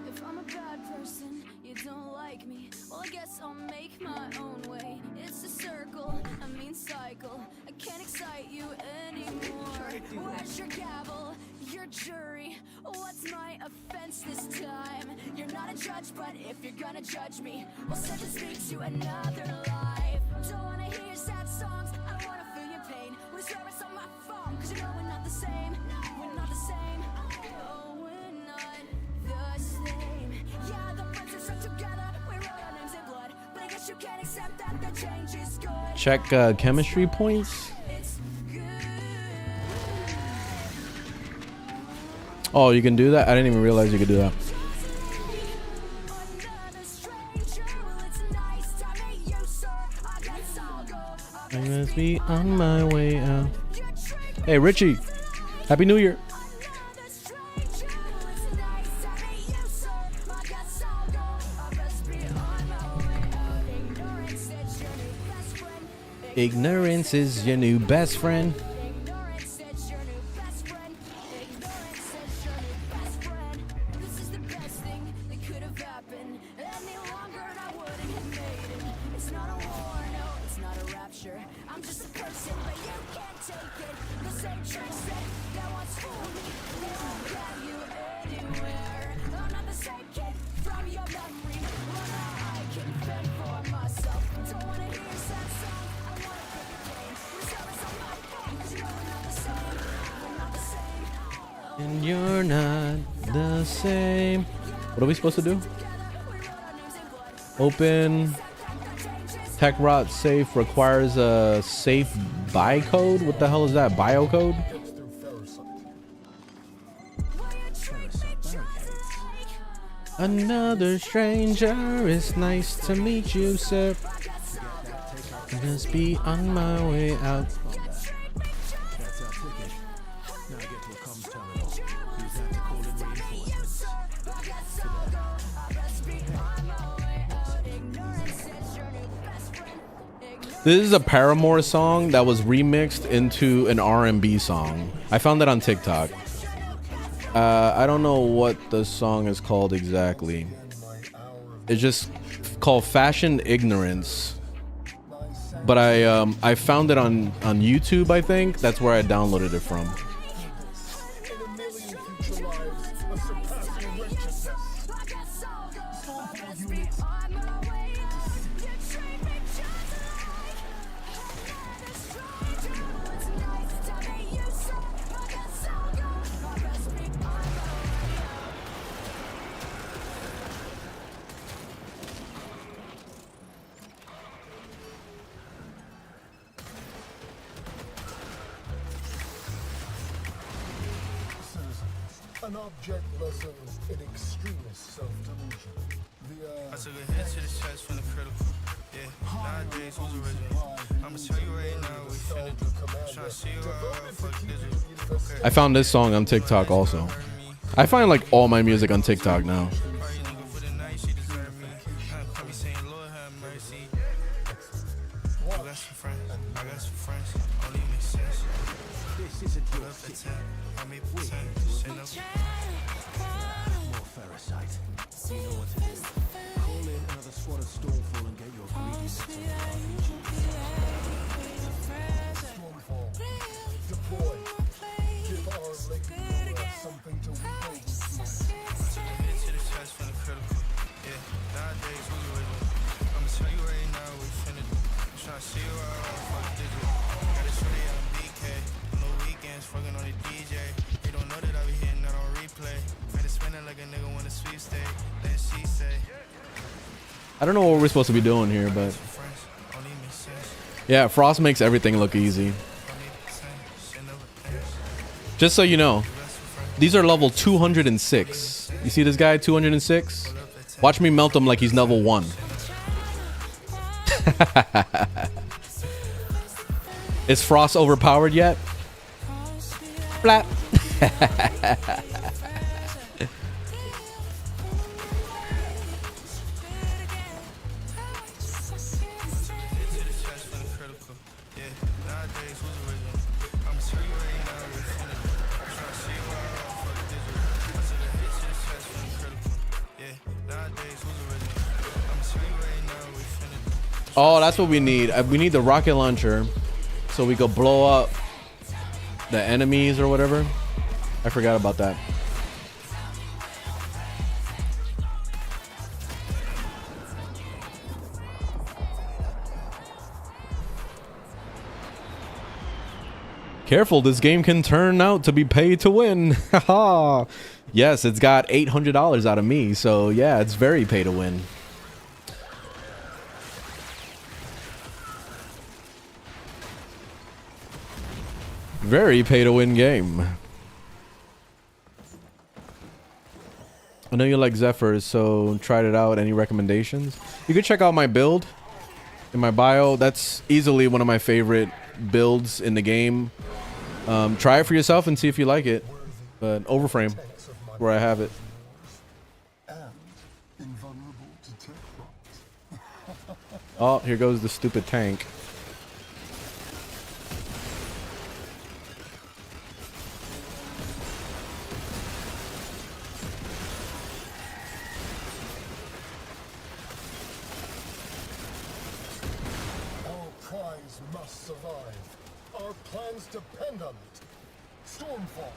If I'm a bad person, you don't like me. Well, I guess I'll make my own way. It's a circle, I mean cycle. I can't excite you anymore. Where's your gavel, your jury? What's my offense this time? You're not a judge, but if you're gonna judge me, we'll send to speak to another life. Don't wanna hear your sad songs, I don't wanna feel your pain. We're service on my phone, cause you know we're not the same. We're not the same. Oh, we're not the same. Yeah, the friends are stuck together. We wrote our names in blood, but I guess you can't accept that the change is good. Check chemistry points. It's good. Oh, you can do that? I didn't even realize you could do that. I must be on my way out. Hey, Richie. Happy New Year. Ignorance is your new best friend. And you're not the same. What are we supposed to do? Open TechRot safe requires a safe buy code. What the hell is that? Bio code? Another stranger. It's nice to meet you, sir. Just be on my way out. This is a Paramore song that was remixed into an R&B song. I found that on TikTok. I don't know what the song is called exactly. It's just called Fashion Ignorance. But I found it on YouTube, I think. That's where I downloaded it from. An object lesson in extremist self-delusion. I took a hit to the chest from the critical. Yeah, nowadays who's original? I'ma tell you right now we finna do. Tryna see you out, fuck digital. Okay. I found this song on TikTok also. I find like all my music on TikTok now. I don't know what we're supposed to be doing here, but yeah, Frost makes everything look easy. Just so you know, these are level 206. You see this guy, 206? Watch me melt him like he's level 1. Is Frost overpowered yet? Flap. Oh, that's what we need. We need the rocket launcher so we could blow up the enemies or whatever. I forgot about that. Careful, this game can turn out to be pay to win. Haha. Yes, it's got $800 out of me, so yeah, it's very pay to win. Very pay to win game. I know you like Zephyrs, so tried it out. Any recommendations? You could check out my build in my bio. That's easily one of my favorite builds in the game. Try it for yourself and see if you like it. But Overframe, where I have it. Oh, here goes the stupid tank. Depend on it. Stormfall.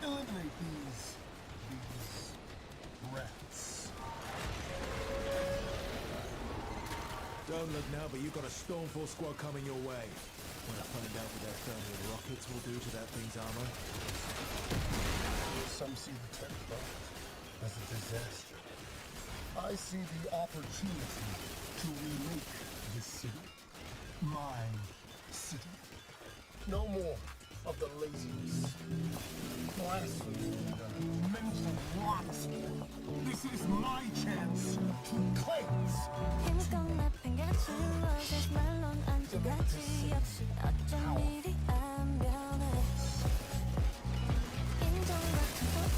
Eliminate these rats. Don't look now, but you've got a Stormfall squad coming your way. Want to find out what their thermal rockets will do to that thing's armor? Some see the tech belt as a disaster. I see the opportunity to remake this city. My city. No more of the laziness, blasphemy, and mental rot. This is my chance to cleanse.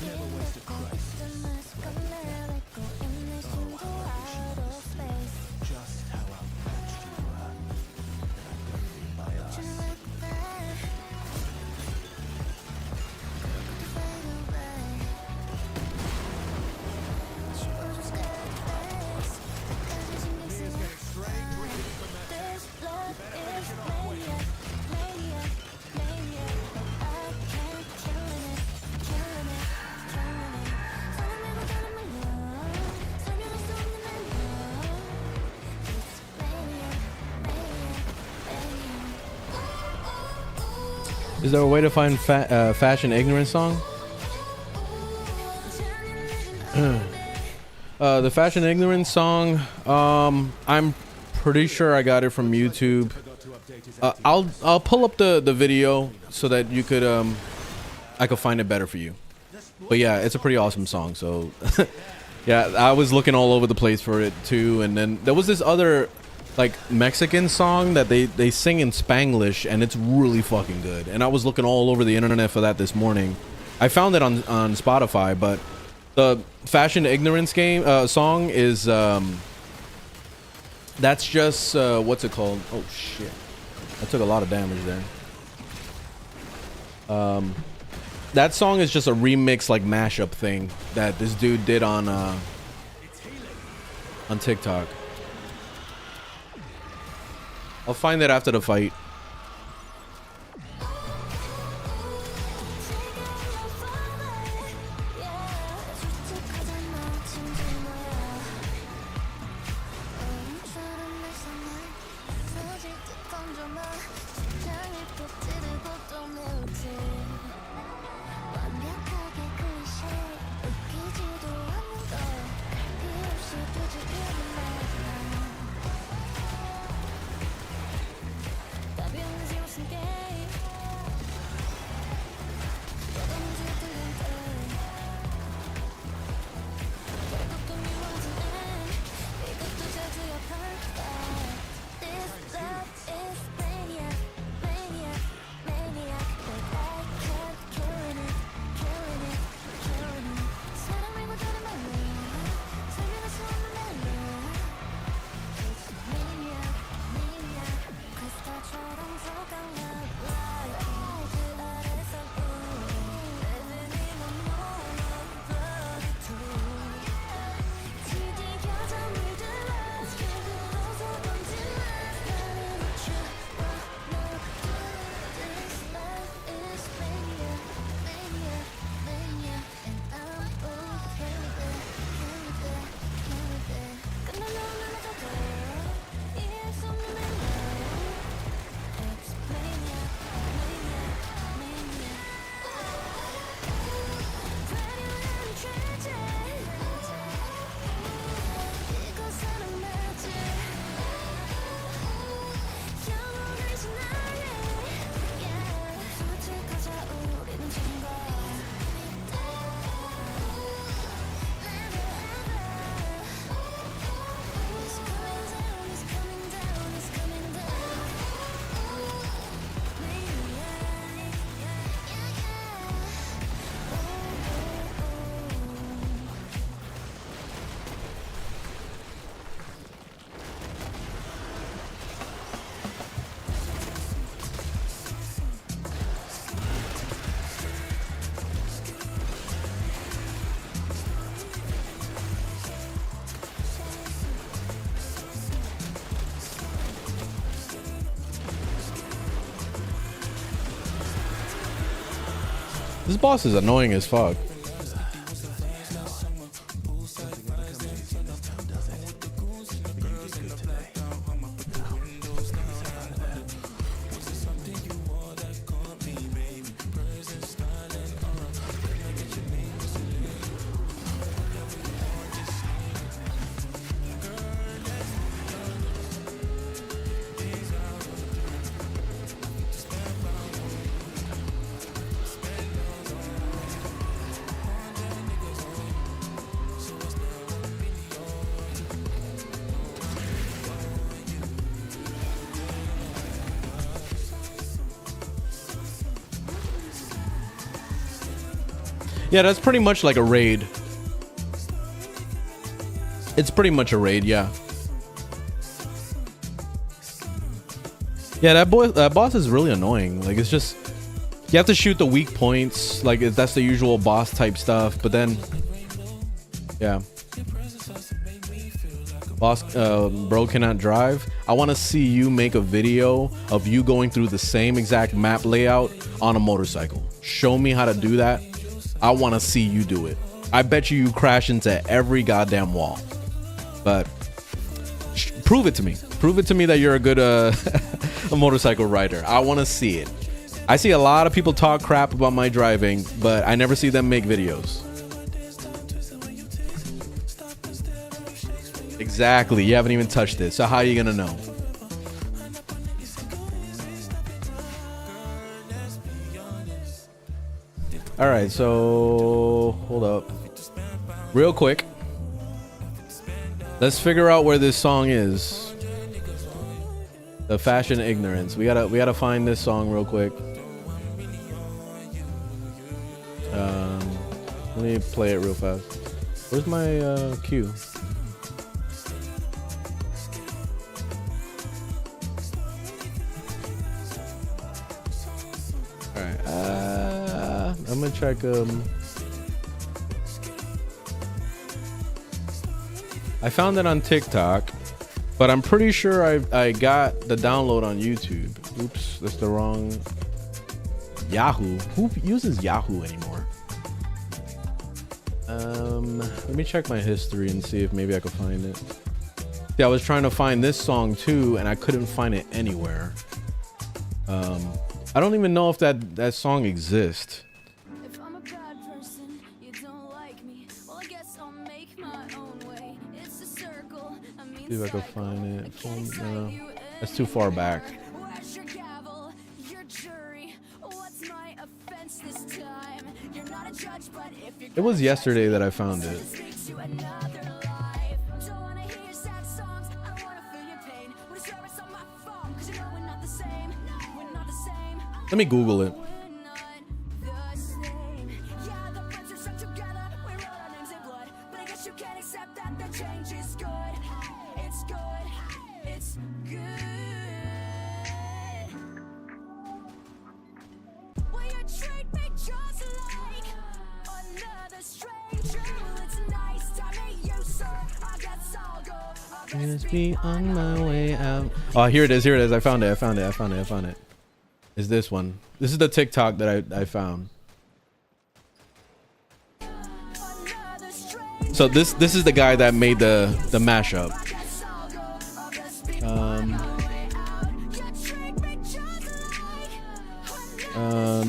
Never waste a crisis. Just how outmatched you were. By us. Is there a way to find fashion ignorance song? The fashion ignorance song, I'm pretty sure I got it from YouTube. I'll pull up the video so that you could I could find it better for you. But yeah, it's a pretty awesome song. So yeah, I was looking all over the place for it too, and then there was this other like Mexican song that they sing in Spanglish, and it's really fucking good. And I was looking all over the internet for that this morning. I found it on Spotify, but the fashion ignorance game song is that's just what's it called? Oh shit, I took a lot of damage there. That song is just a remix like mashup thing that this dude did on TikTok. I'll find it after the fight. This boss is annoying as fuck. Yeah, that's pretty much like a raid. It's pretty much a raid, yeah. Yeah, that boss is really annoying. Like, it's just, you have to shoot the weak points. Like, that's the usual boss type stuff. But then, yeah. Boss, bro cannot drive. I want to see you make a video of you going through the same exact map layout on a motorcycle. Show me how to do that. I want to see you do it. I bet you crash into every goddamn wall. But prove it to me. Prove it to me that you're a good a motorcycle rider. I want to see it. I see a lot of people talk crap about my driving, but I never see them make videos. Exactly. You haven't even touched it. So how are you going to know? All right, so hold up real quick. Let's figure out where this song is. The Fashion Ignorance. We gotta find this song real quick. Let me play it real fast. Where's my cue? All right. I'm gonna check. I found it on TikTok, but I'm pretty sure I got the download on YouTube. Oops, that's the wrong Yahoo. Who uses Yahoo anymore? Let me check my history and see if maybe I could find it. Yeah, I was trying to find this song too, and I couldn't find it anywhere. I don't even know if that song exists. If I'm a bad person, you don't like me. Well, I guess I'll make my own way. It's a circle. I mean, See if I can find it. No, that's too far back. Where's your gavel? Your jury? What's my offense this time? You're not a judge, but if you're It was yesterday that I found it. speak to another life. Don't wanna hear your sad songs. I don't wanna feel your pain. When it's service on my phone, 'cause you know we're not the same. We're not the same. Let me Google it. We're not the same. Yeah, the friends are stuck together. We wrote our names in blood, but I guess you can't accept that the change is good. It's good. It's good. Will you treat me just like another stranger? It's nice to meet you, sir. I guess I'll go. Just be on my way out. Oh, here it is. Here it is. I found it. Is this one? This is the TikTok that I found. So this is the guy that made the mashup.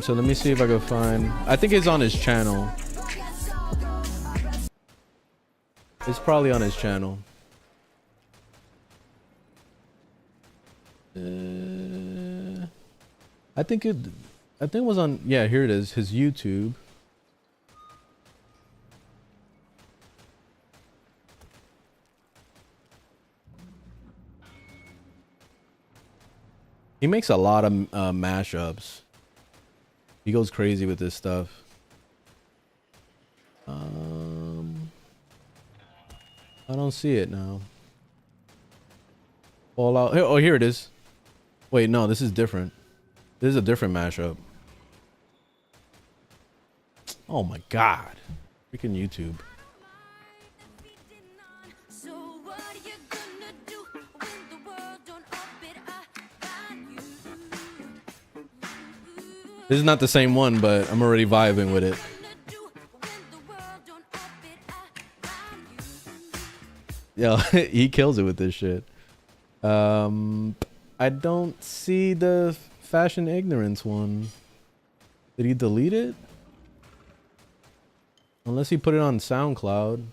So let me see if I can find. I think it's on his channel. It's probably on his channel. I think it was on. Yeah, here it is. His YouTube. He makes a lot of mashups. He goes crazy with this stuff. I don't see it now. All out. Oh, here it is. Wait, no, this is different. This is a different mashup. Oh my god. Freaking YouTube. So what are you gonna do when the world don't orbit around you? This is not the same one, but I'm already vibing with it. Yo, he kills it with this shit. I don't see the Fashion Ignorance one. Did he delete it? Unless he put it on SoundCloud.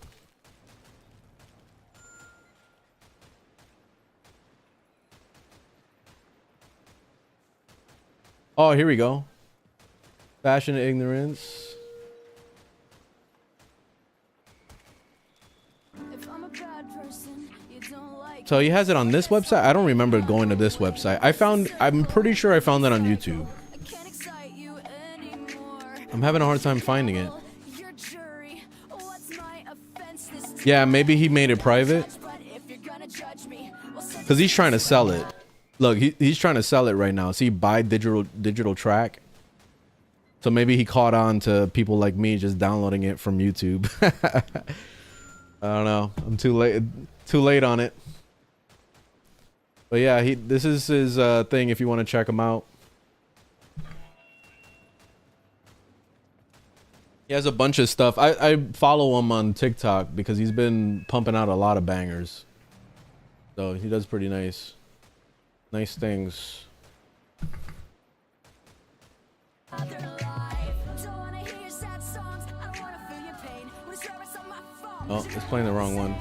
Oh, here we go. Fashion Ignorance. So he has it on this website. I don't remember going to this website. I'm pretty sure I found that on YouTube. I'm having a hard time finding it. Yeah, maybe he made it private. Because he's trying to sell it. Look, he's trying to sell it right now. See, buy digital track. So maybe he caught on to people like me just downloading it from YouTube. I don't know. I'm too late on it. But yeah, this is his thing if you want to check him out. He has a bunch of stuff. I follow him on TikTok because he's been pumping out a lot of bangers. So he does pretty nice things. Oh, it's playing the wrong one.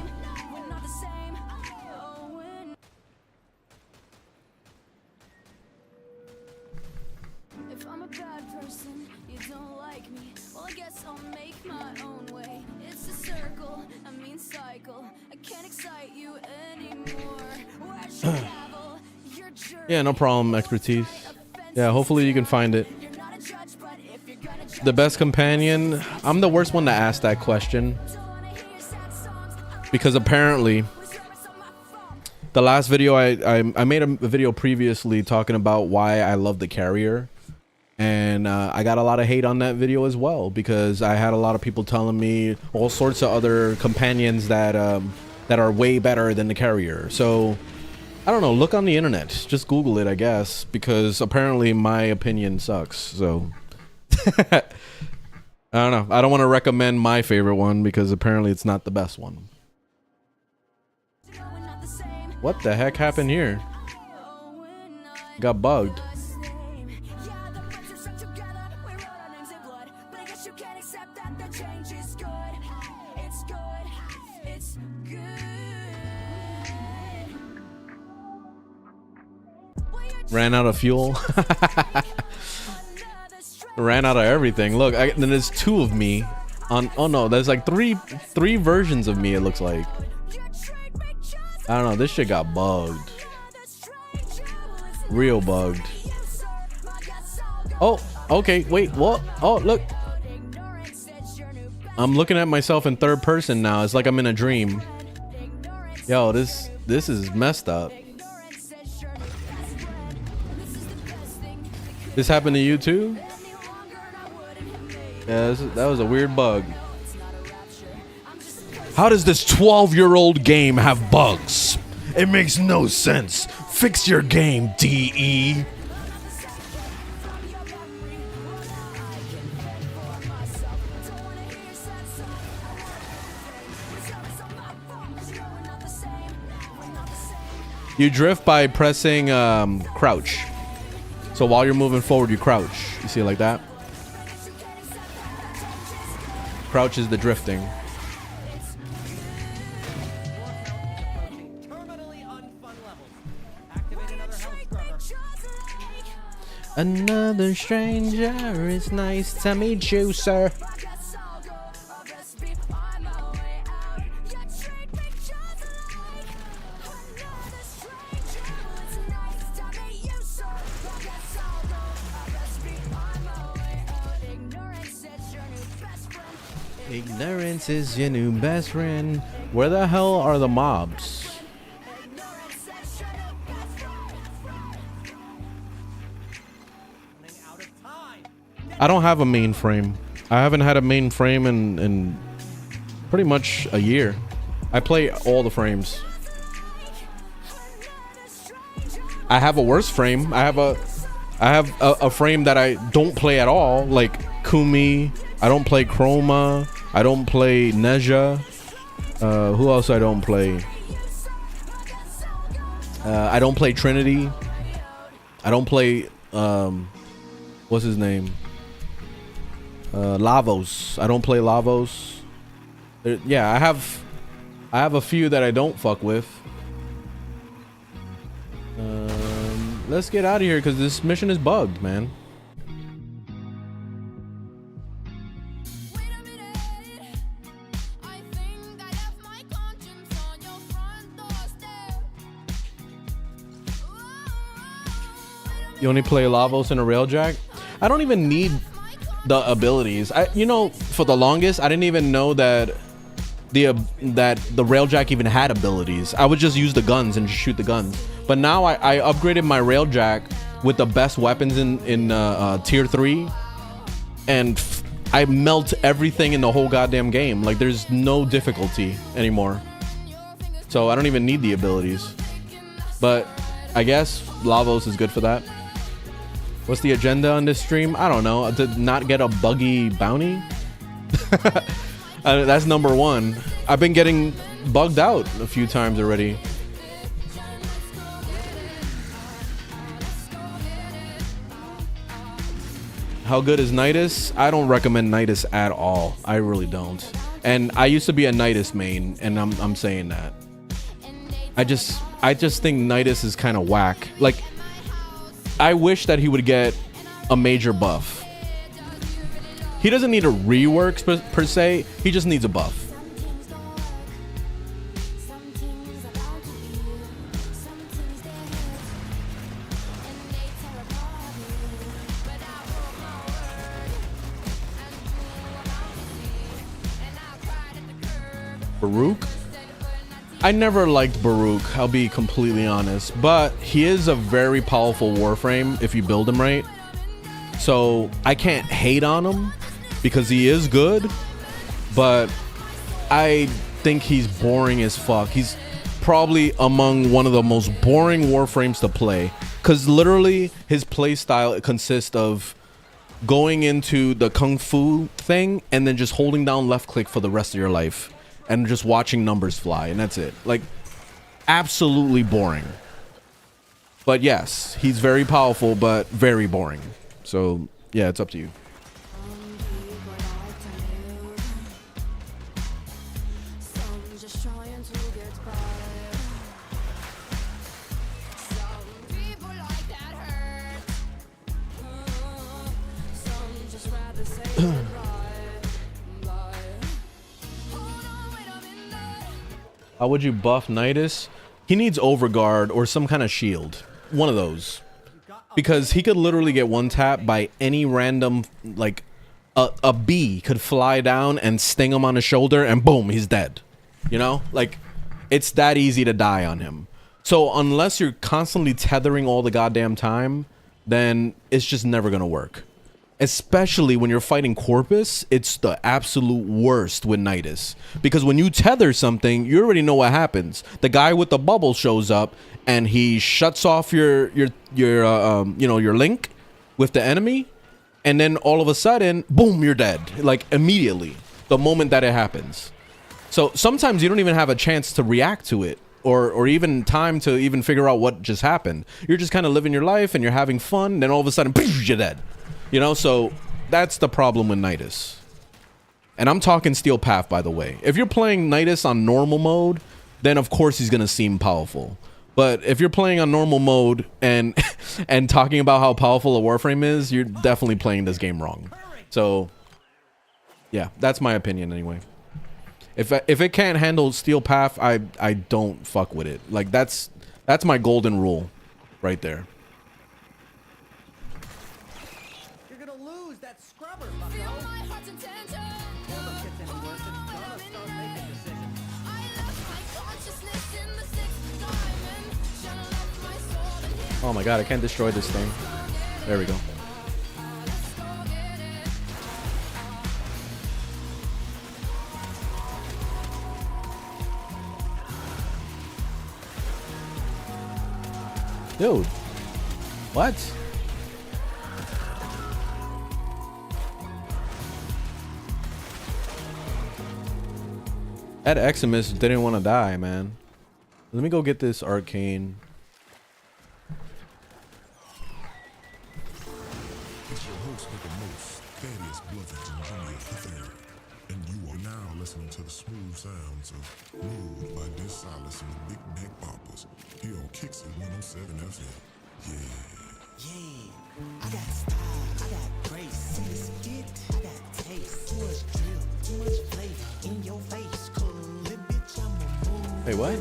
If I'm a bad person, you don't like me. Well, I guess I'll make my own way. It's a circle, I mean cycle. I can't excite you anymore. Where's your gavel? Your journey. Yeah, no problem, expertise. Yeah, hopefully you can find it. The best companion. I'm the worst one to ask that question. Because apparently, the last video I made a video previously talking about why I love the carrier. And I got a lot of hate on that video as well. Because I had a lot of people telling me all sorts of other companions that are way better than the carrier. So, I don't know. Look on the internet. Just Google it, I guess. Because apparently my opinion sucks. So, I don't know. I don't want to recommend my favorite one because apparently it's not the best one. What the heck happened here? Got bugged. Ran out of fuel. Ran out of everything. Look, then there's two of me on. Oh no, there's like three versions of me. It looks like. I don't know. This shit got bugged. Real bugged. Oh, okay. Wait, what? Oh, look. I'm looking at myself in third person now. It's like I'm in a dream. Yo, this is messed up. This happened to you too? Yeah, that was a weird bug. How does this 12-year-old game have bugs? It makes no sense. Fix your game, DE. You drift by pressing crouch. So while you're moving forward, you crouch. You see it like that? Crouch is the drifting. Another stranger, it's nice to meet you, sir. Ignorance is your new best friend. Where the hell are the mobs? I don't have a mainframe. I haven't had a mainframe in pretty much a year. I play all the frames. I have a worse frame. I have I have a frame that I don't play at all, like Kumi. I don't play Chroma. I don't play Neja. Who else I don't play? I don't play Trinity. I don't play what's his name? Lavos. I don't play Lavos. Yeah, I have a few that I don't fuck with. Let's get out of here because this mission is bugged, man. You only play Lavos and a Railjack? I don't even need the abilities. You know, for the longest, I didn't even know that the Railjack even had abilities. I would just use the guns and just shoot the guns. But now I upgraded my Railjack with the best weapons in tier 3, and I melt everything in the whole goddamn game. Like, there's no difficulty anymore. So I don't even need the abilities. But I guess Lavos is good for that. What's the agenda on this stream? I don't know. To not get a buggy bounty? That's number one. I've been getting bugged out a few times already. How good is Nidus? I don't recommend Nidus at all. I really don't. And I used to be a Nidus main, and I'm saying that. I just think Nidus is kind of whack. Like, I wish that he would get a major buff. He doesn't need a rework per se. He just needs a buff. Baruch? I never liked Baruch, I'll be completely honest, but he is a very powerful Warframe if you build him right. So I can't hate on him because he is good, but I think he's boring as fuck. He's probably among one of the most boring Warframes to play, because literally his play style consists of going into the kung fu thing and then just holding down left click for the rest of your life and just watching numbers fly, and that's it. Like, absolutely boring. But yes, he's very powerful, but very boring. So yeah, it's up to you. How would you buff Nidus? He needs Overguard or some kind of shield. One of those. Because he could literally get one tap by any random, like, a bee could fly down and sting him on the shoulder and boom, he's dead. You know? Like, it's that easy to die on him. So unless you're constantly tethering all the goddamn time, then it's just never gonna work. Especially when you're fighting Corpus, it's the absolute worst with Nidus. Because when you tether something, you already know what happens. The guy with the bubble shows up and he shuts off your link with the enemy, and then all of a sudden, boom, you're dead. Like, immediately, the moment that it happens. So sometimes you don't even have a chance to react to it, or even time to even figure out what just happened. You're just kind of living your life and you're having fun, and then all of a sudden, you're dead. You know, so that's the problem with Nidus. And I'm talking Steel Path, by the way. If you're playing Nidus on normal mode, then of course he's going to seem powerful. But if you're playing on normal mode and and talking about how powerful a Warframe is, you're definitely playing this game wrong. So, yeah, that's my opinion anyway. If it can't handle Steel Path, I don't fuck with it. Like, that's my golden rule right there. Oh my god, I can't destroy this thing. There we go. Dude. What? That Eximus didn't want to die, man. Let me go get this arcane. It's your host with the most, Thaddeus Bluffington Jr. III, and you are now listening to the smooth sounds of Moved by Dish Silas and the Big Neck Boppers here on Kicks at 107 FM. Yeah. I got style, I got grace. See this get, I got taste. Too much drip, too much flavor in your face. Cool, little bitch, I'm a move. Wait, what?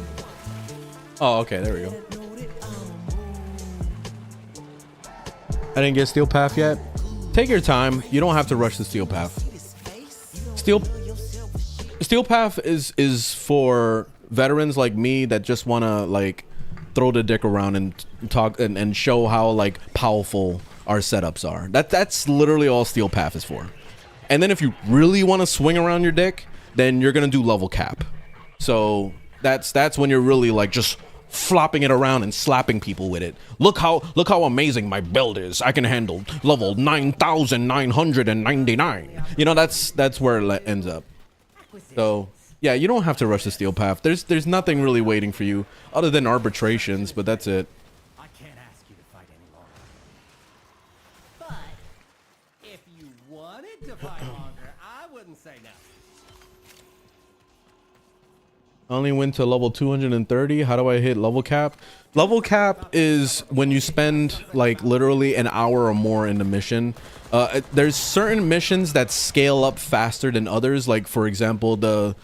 Oh, okay, there we go. I didn't get Steel Path yet. Take your time. You don't have to rush the Steel Path. Steel Path is for veterans like me that just want to like throw the dick around and talk and show how like powerful our setups are. That's literally all Steel Path is for. And then if you really want to swing around your dick, then you're gonna do level cap. So that's when you're really like just flopping it around and slapping people with it. Look how amazing my build is. I can handle level 9,999. You know, that's where it ends up. So yeah, you don't have to rush the Steel Path. There's nothing really waiting for you other than arbitrations, but that's it. I can't ask you to fight any longer. But if you wanted to fight longer, I wouldn't say no. I only went to level 230. How do I hit level cap? Level cap is when you spend like literally an hour or more in the mission. There's certain missions that scale up faster than others. Like for example, the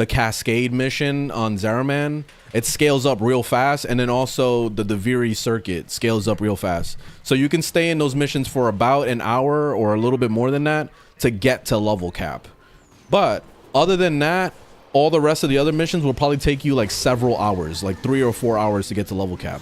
Cascade mission on Zaraman, it scales up real fast. And then also the Deviri circuit scales up real fast. So you can stay in those missions for about an hour or a little bit more than that to get to level cap. But other than that, all the rest of the other missions will probably take you like several hours, like 3 or 4 hours to get to level cap.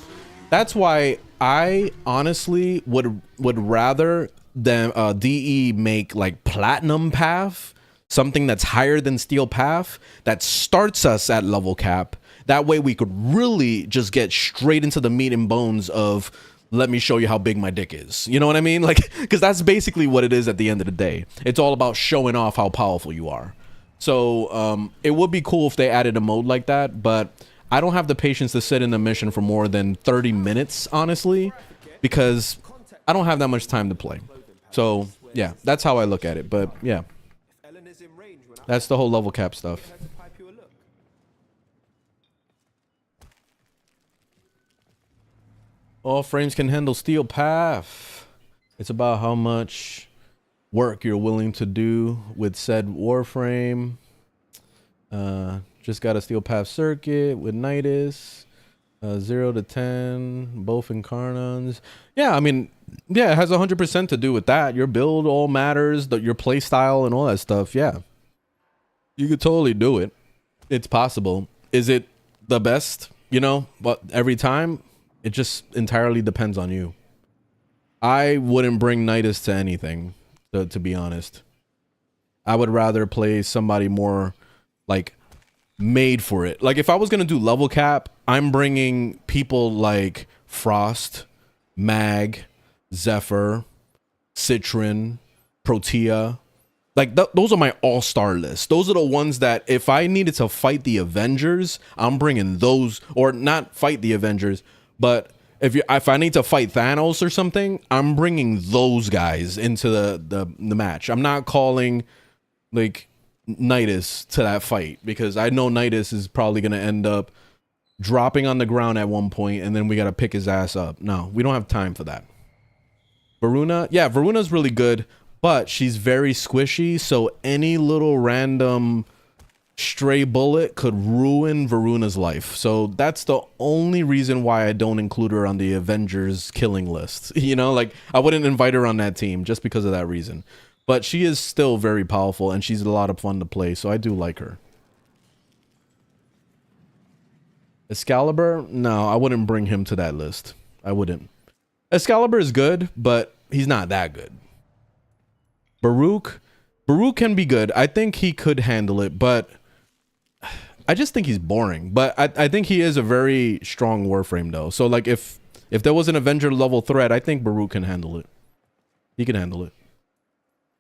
That's why I honestly would rather than DE make like Platinum Path, something that's higher than Steel Path, that starts us at level cap. That way we could really just get straight into the meat and bones of, let me show you how big my dick is. You know what I mean? Like, because that's basically what it is at the end of the day. It's all about showing off how powerful you are. So it would be cool if they added a mode like that, but I don't have the patience to sit in the mission for more than 30 minutes, honestly, because I don't have that much time to play. So yeah, that's how I look at it. But yeah, that's the whole level cap stuff. All frames can handle Steel Path. It's about how much work you're willing to do with said Warframe. Just got a Steel Path circuit with Nidus. 0 to 10, both Incarnons. Yeah, I mean, yeah, it has 100% to do with that. Your build all matters, your play style and all that stuff. Yeah, you could totally do it. It's possible. Is it the best? You know, but every time, it just entirely depends on you. I wouldn't bring Nidus to anything. To be honest, I would rather play somebody more like made for it. Like if I was gonna do level cap, I'm bringing people like Frost, Mag, Zephyr, Citron, Protea. Like those are my all-star list. Those are the ones that if I needed to fight the Avengers, I'm bringing those, or not fight the Avengers, but if I need to fight Thanos or something, I'm bringing those guys into the match. I'm not calling like Nidus to that fight because I know Nidus is probably gonna end up dropping on the ground at one point and then we gotta pick his ass up. No, we don't have time for that. Varuna, yeah, Varuna's really good, but she's very squishy, so any little random stray bullet could ruin Varuna's life. So that's the only reason why I don't include her on the Avengers killing list. You know, like I wouldn't invite her on that team just because of that reason. But she is still very powerful and she's a lot of fun to play, so I do like her. Excalibur? No, I wouldn't bring him to that list. I wouldn't. Excalibur is good, but he's not that good. Baruch can be good. I think he could handle it, but I just think he's boring. But I think he is a very strong Warframe though. So like if there was an Avenger level threat, I think Baruch can handle it. He can handle it.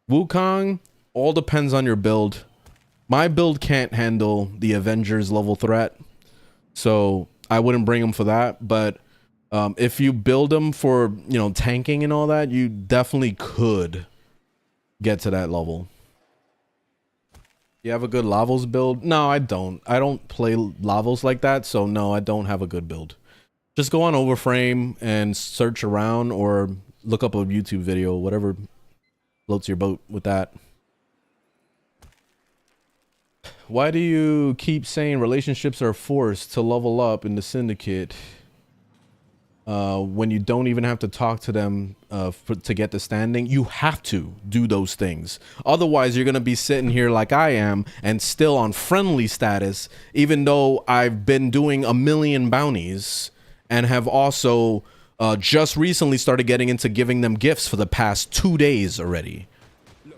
Wukong, all depends on your build. My build can't handle the Avengers level threat, so I wouldn't bring them for that. But if you build them for, you know, tanking and all that, you definitely could get to that level. You have a good Lavos build? No, I don't. I don't play Lavos like that, so no, I don't have a good build. Just go on Overframe and search around, or look up a YouTube video, whatever floats your boat with that. Why do you keep saying relationships are forced to level up in the syndicate when you don't even have to talk to them to get the standing? You have to do those things. Otherwise, you're going to be sitting here like I am and still on friendly status, even though I've been doing a million bounties and have also just recently started getting into giving them gifts for the past 2 days already.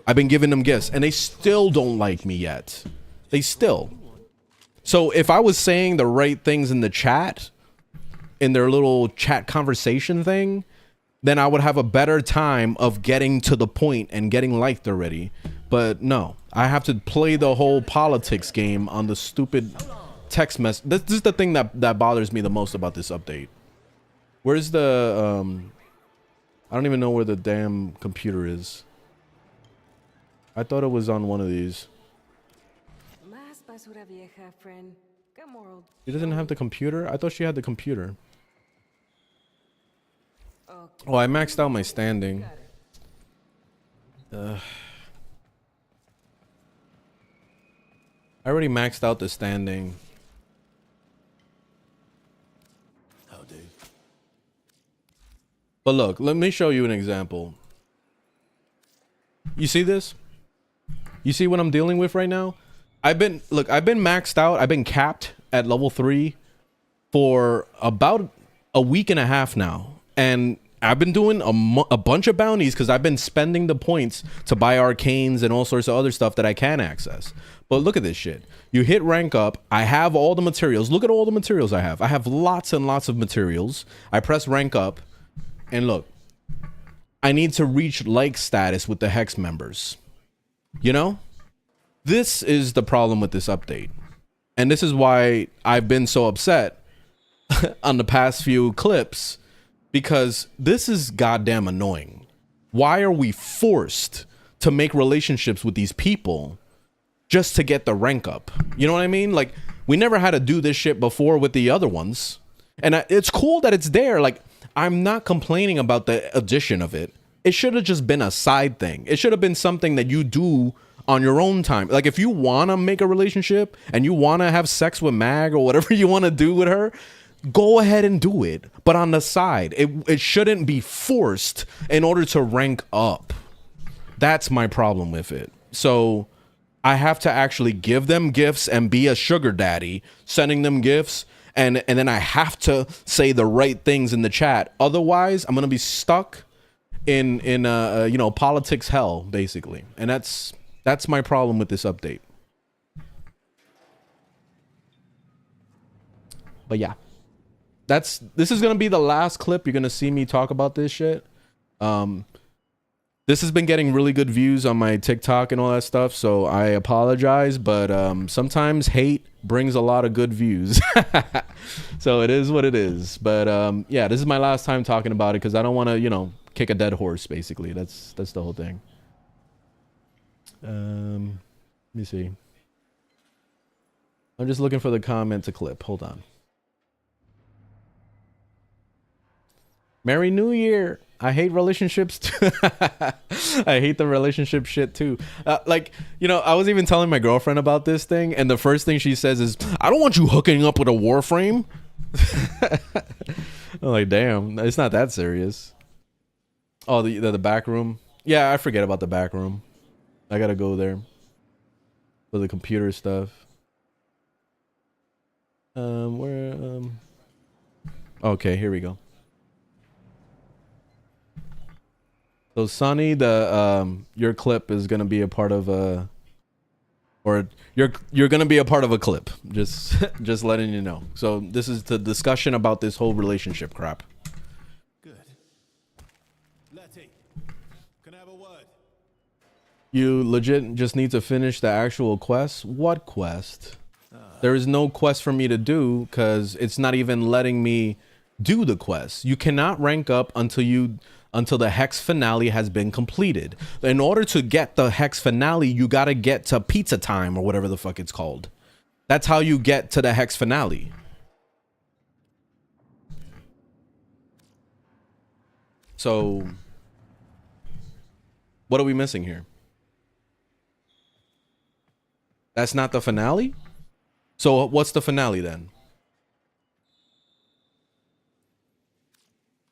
I've been giving them gifts and they still don't like me yet. They still. So if I was saying the right things in the chat, in their little chat conversation thing, then I would have a better time of getting to the point and getting liked already. But no, I have to play the whole politics game on the stupid text message. This is the thing that bothers me the most about this update. Where's the I don't even know where the damn computer is. I thought it was on one of these. She doesn't have the computer? I thought she had the computer. Oh, I maxed out my standing. I already maxed out the standing. But look, let me show you an example. You see this? You see what I'm dealing with right now? I've been maxed out. I've been capped at level 3 for about a week and a half now. And I've been doing a bunch of bounties because I've been spending the points to buy arcanes and all sorts of other stuff that I can access. But look at this shit. You hit rank up. I have all the materials. Look at all the materials I have. I have lots and lots of materials. I press rank up. And look, I need to reach like status with the Hex members. You know? This is the problem with this update. And this is why I've been so upset on the past few clips, because this is goddamn annoying. Why are we forced to make relationships with these people just to get the rank up? You know what I mean? Like, we never had to do this shit before with the other ones. And it's cool that it's there. Like, I'm not complaining about the addition of it. It should have just been a side thing. It should have been something that you do on your own time. Like, if you want to make a relationship and you want to have sex with Mag or whatever you want to do with her, go ahead and do it. But on the side, it shouldn't be forced in order to rank up. That's my problem with it. So I have to actually give them gifts and be a sugar daddy, sending them gifts. And then I have to say the right things in the chat. Otherwise, I'm going to be stuck in you know, politics hell, basically. And that's my problem with this update. But yeah, this is gonna be the last clip you're gonna see me talk about this shit. This has been getting really good views on my TikTok and all that stuff, so I apologize, but sometimes hate brings a lot of good views. So it is what it is. But yeah, this is my last time talking about it because I don't want to, you know, kick a dead horse, basically. That's the whole thing. Let me see. I'm just looking for the comment to clip. Hold on. Merry New Year. I hate relationships too. I hate the relationship shit too. Like, you know, I was even telling my girlfriend about this thing, and the first thing she says is, I don't want you hooking up with a Warframe. I'm like, damn, it's not that serious. Oh, the back room. Yeah, I forget about the back room. I gotta go there for the computer stuff. Okay, here we go. So Sonny, your clip is gonna be a part of or you're gonna be a part of a clip. Just letting you know. So this is the discussion about this whole relationship crap. You legit just need to finish the actual quest. What quest? There is no quest for me to do because it's not even letting me do the quest. You cannot rank up until the hex finale has been completed. In order to get the hex finale, you gotta get to pizza time or whatever the fuck it's called. That's how you get to the hex finale. So what are we missing here? That's not the finale? So what's the finale then?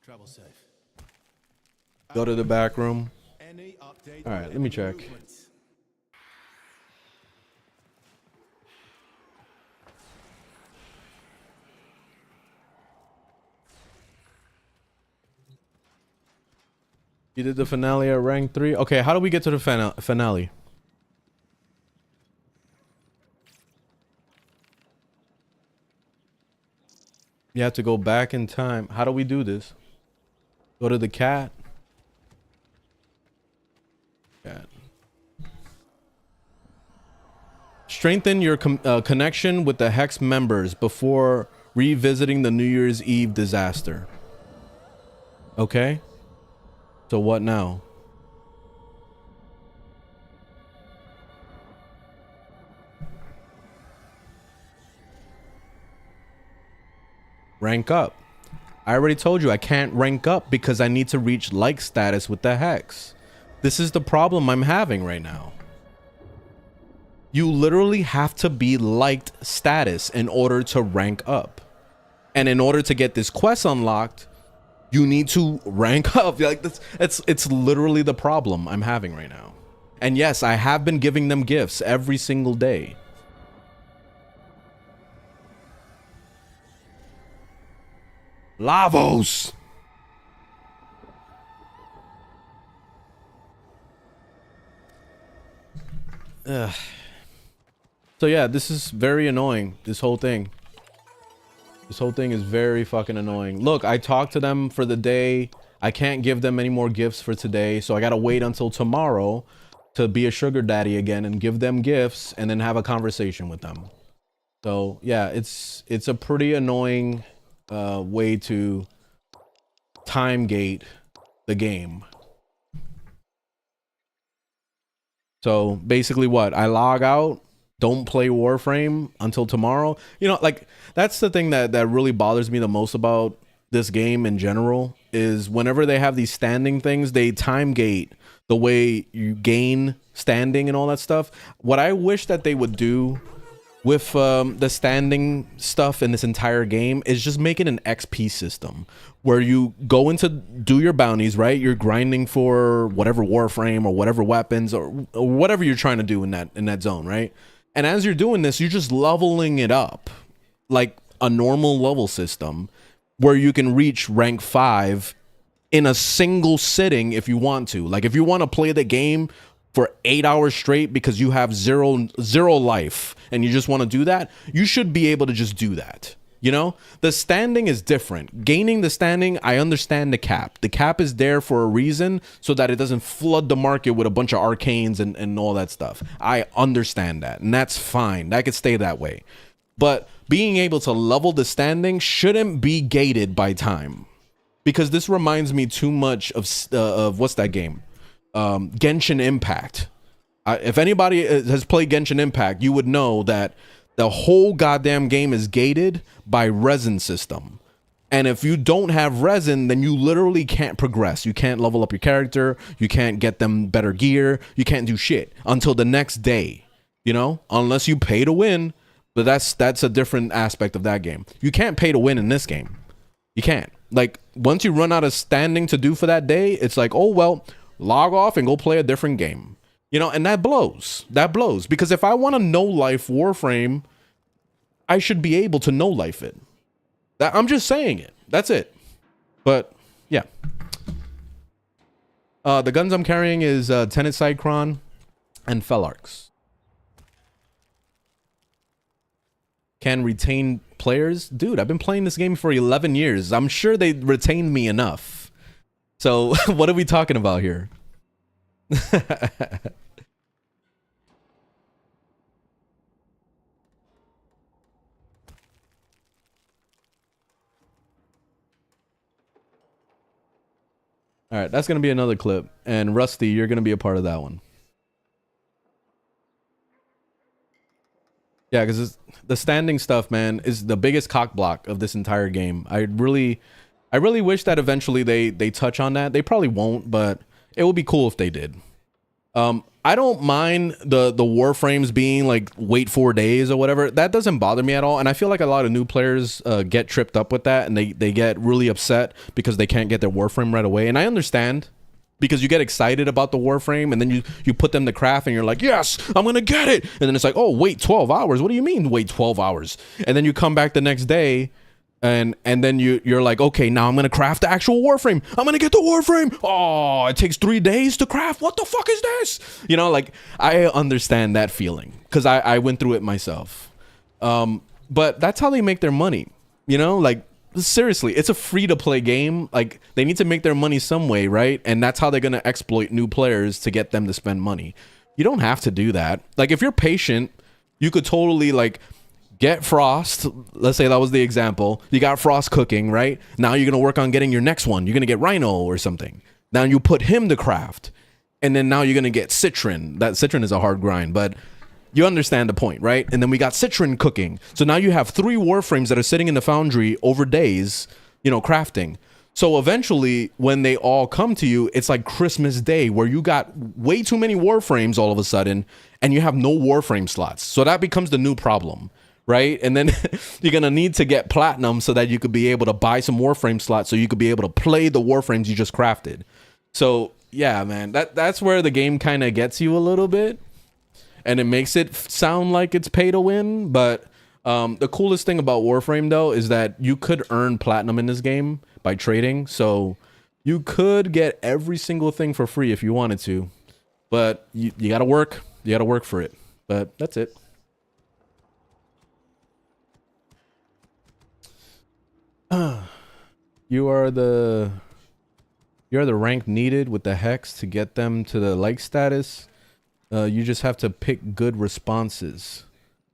Travel safe. Go to the back room. Any update? All right, let me check. Movements? You did the finale at rank 3. Okay, how do we get to the finale? You have to go back in time. How do we do this? Go to the cat. Cat. Strengthen your connection with the Hex members before revisiting the New Year's Eve disaster. Okay. So what now? Rank up. I already told you I can't rank up because I need to reach like status with the Hex. This is the problem I'm having right now. You literally have to be liked status in order to rank up. And in order to get this quest unlocked, you need to rank up. Like this, it's literally the problem I'm having right now. And yes, I have been giving them gifts every single day. Lavos. Ugh. So yeah, this is very annoying. This whole thing is very fucking annoying. Look, I talked to them for the day. I can't give them any more gifts for today, so I gotta wait until tomorrow to be a sugar daddy again and give them gifts and then have a conversation with them. So yeah, it's a pretty annoying way to time gate the game. So basically what? I log out, don't play Warframe until tomorrow. You know, like that's the thing that really bothers me the most about this game in general is whenever they have these standing things, they time gate the way you gain standing and all that stuff. What I wish that they would do with the standing stuff in this entire game is just make it an XP system where you go into do your bounties, right? You're grinding for whatever Warframe or whatever weapons or whatever you're trying to do in that zone, right? And as you're doing this, you're just leveling it up like a normal level system where you can reach rank 5 in a single sitting if you want to. Like if you want to play the game for 8 hours straight because you have zero life and you just want to do that, you should be able to just do that. You know, the standing is different. Gaining the standing, I understand the cap. The cap is there for a reason so that it doesn't flood the market with a bunch of arcanes and all that stuff. I understand that, and that's fine. That could stay that way. But being able to level the standing shouldn't be gated by time, because this reminds me too much of what's that game? Genshin Impact. If anybody has played Genshin Impact, you would know that the whole goddamn game is gated by resin system. And if you don't have resin, then you literally can't progress. You can't level up your character. You can't get them better gear. You can't do shit until the next day, you know, unless you pay to win. But that's a different aspect of that game. You can't pay to win in this game. You can't. Like once you run out of standing to do for that day, it's like, oh, well, log off and go play a different game. You know, and that blows. That blows. Because if I want to no-life Warframe, I should be able to no-life it. I'm just saying it. That's it. But, yeah. The guns I'm carrying is Tenet Cycron and Felarx. Can retain players? Dude, I've been playing this game for 11 years. I'm sure they retained me enough. So, what are we talking about here? All right, that's gonna be another clip, and Rusty, you're gonna be a part of that one. Yeah, because the standing stuff, man, is the biggest cock block of this entire game. I really wish that eventually they touch on that. They probably won't, but it would be cool if they did. I don't mind the Warframes being like wait 4 days or whatever. That doesn't bother me at all. And I feel like a lot of new players get tripped up with that, and they get really upset because they can't get their Warframe right away. And I understand, because you get excited about the Warframe, and then you put them to craft, and you're like, yes, I'm gonna get it. And then it's like, oh, wait 12 hours. What do you mean wait 12 hours? And then you come back the next day, and then you're like, okay, now I'm gonna craft the actual Warframe. I'm gonna get the Warframe. Oh, it takes 3 days to craft. What the fuck is this? You know, like, I understand that feeling because I went through it myself. But that's how they make their money. You know, like, seriously, it's a free-to-play game. Like, they need to make their money some way, right? And that's how they're gonna exploit new players to get them to spend money. You don't have to do that. Like, if you're patient, you could totally, like, get Frost. Let's say that was the example. You got Frost cooking, right? Now you're gonna work on getting your next one. You're gonna get Rhino or something. Now you put him to craft, and then now you're gonna get Citron. That Citron is a hard grind, but you understand the point, right? And then we got Citron cooking. So now you have 3 Warframes that are sitting in the foundry over days, you know, crafting. So eventually, when they all come to you, it's like Christmas Day, where you got way too many Warframes all of a sudden, and you have no Warframe slots. So that becomes the new problem, right? And then you're gonna need to get platinum so that you could be able to buy some Warframe slots, so you could be able to play the Warframes you just crafted. So yeah, man, that's where the game kind of gets you a little bit, and it makes it sound like it's pay to win. But the coolest thing about Warframe, though, is that you could earn platinum in this game by trading. So you could get every single thing for free if you wanted to, but you gotta work. You gotta work for it. But that's it. You are the rank needed with the hex to get them to the like status. You just have to pick good responses,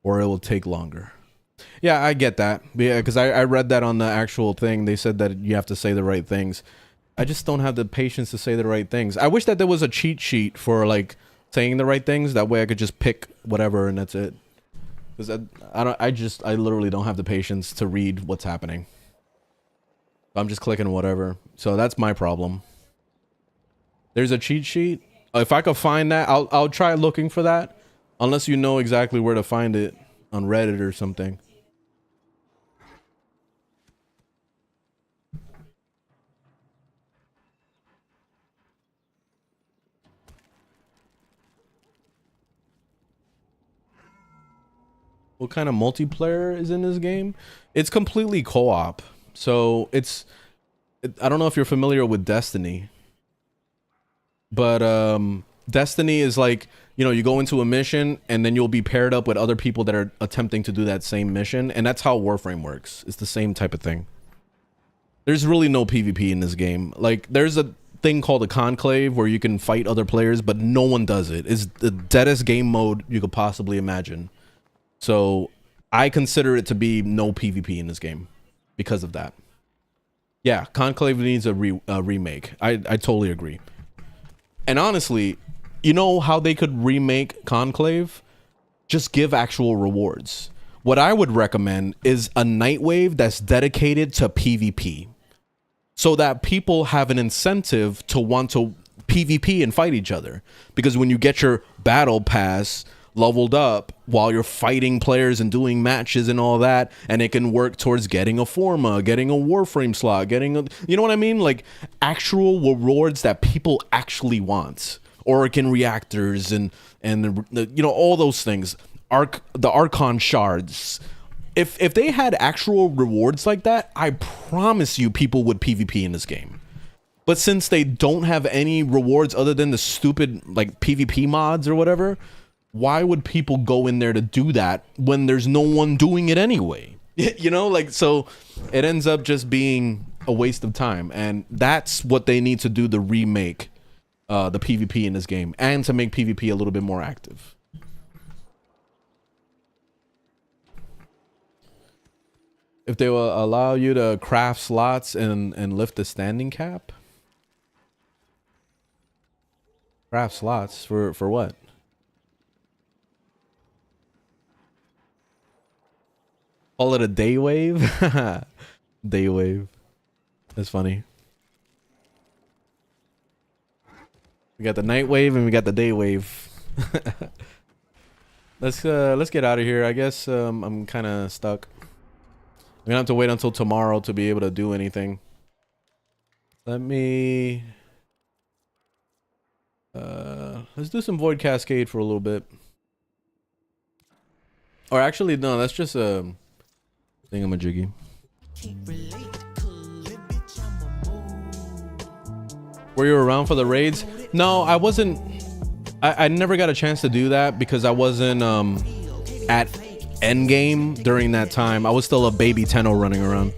or it will take longer. Yeah, I get that. Yeah, because I read that on the actual thing. They said that you have to say the right things. I just don't have the patience to say the right things. I wish that there was a cheat sheet for like saying the right things. That way I could just pick whatever and that's it. Because I literally don't have the patience to read what's happening. I'm just clicking whatever. So that's my problem. There's a cheat sheet. If I could find that, I'll try looking for that. Unless you know exactly where to find it on Reddit or something. What kind of multiplayer is in this game? It's completely co-op. So I don't know if you're familiar with Destiny, but Destiny is like, you know, you go into a mission and then you'll be paired up with other people that are attempting to do that same mission. And that's how Warframe works. It's the same type of thing. There's really no PvP in this game. Like, there's a thing called a conclave where you can fight other players, but no one does it. It's the deadest game mode you could possibly imagine. So I consider it to be no PvP in this game because of that. Yeah, Conclave needs a remake. I totally agree. And honestly, you know how they could remake Conclave? Just give actual rewards. What I would recommend is a Nightwave that's dedicated to PvP, so that people have an incentive to want to PvP and fight each other. Because when you get your battle pass leveled up while you're fighting players and doing matches and all that, and it can work towards getting a Forma, getting a Warframe slot, getting a, you know what I mean? Like actual rewards that people actually want. Orokin reactors and the, you know, all those things. The Archon shards. If they had actual rewards like that, I promise you people would PvP in this game. But since they don't have any rewards other than the stupid like PvP mods or whatever, why would people go in there to do that when there's no one doing it anyway? You know, like, so it ends up just being a waste of time. And that's what they need to do to remake the PvP in this game, and to make PvP a little bit more active. If they will allow you to craft slots and lift the standing cap. Craft slots for what? Call it a day wave? Day wave. That's funny. We got the night wave and we got the day wave. Let's get out of here. I guess I'm kind of stuck. I'm gonna have to wait until tomorrow to be able to do anything. Let me let's do some Void Cascade for a little bit. Or actually, no, that's just a thingamajiggy. Were you around for the raids? No, I wasn't. I never got a chance to do that because I wasn't at endgame during that time. I was still a baby Tenno running around.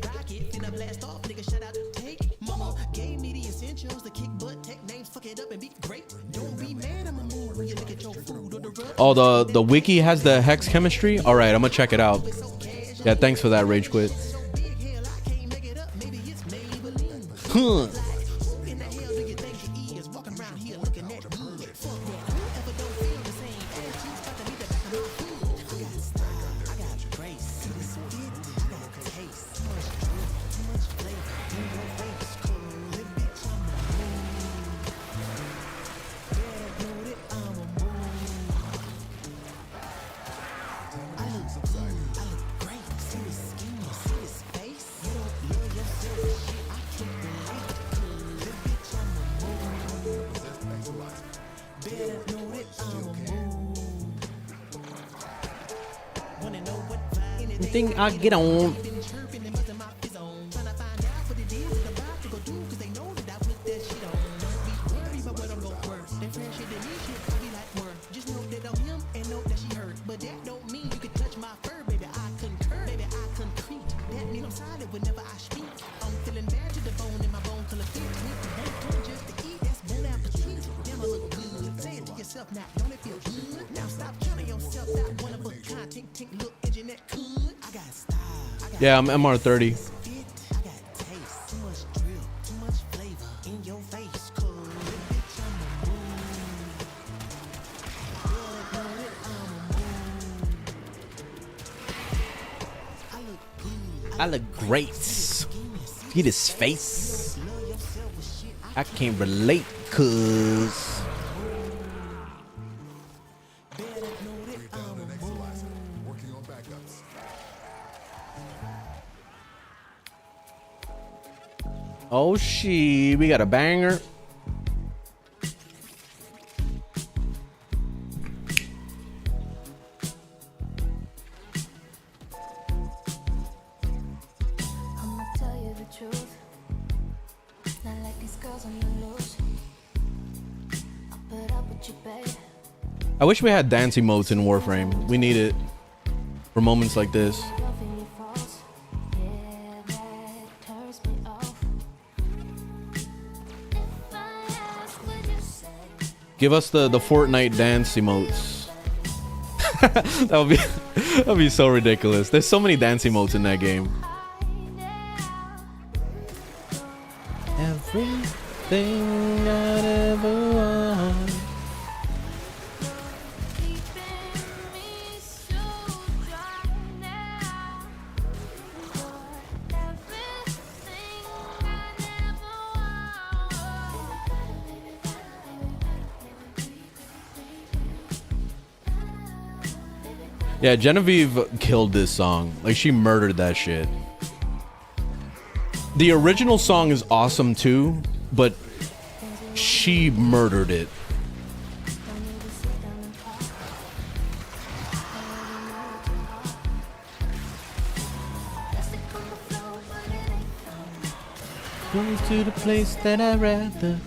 Oh, the wiki has the hex chemistry? All right, I'm gonna check it out. Yeah, thanks for that, Rage Quit. Huh. Think I get on. Yeah, I'm MR30. I look great. Get his face. I can't relate, cuz. Oh shit, we got a banger. I'ma tell you the truth. Not like these girls on the loose. I'll put up with you, babe. I wish we had dance emotes in Warframe. We need it for moments like this. Give us the Fortnite dance emotes. That'd be so ridiculous. There's so many dance emotes in that game. Everything I ever want. Yeah, Genevieve killed this song. Like, she murdered that shit. The original song is awesome too, but she murdered it. Going to the place that I'd rather.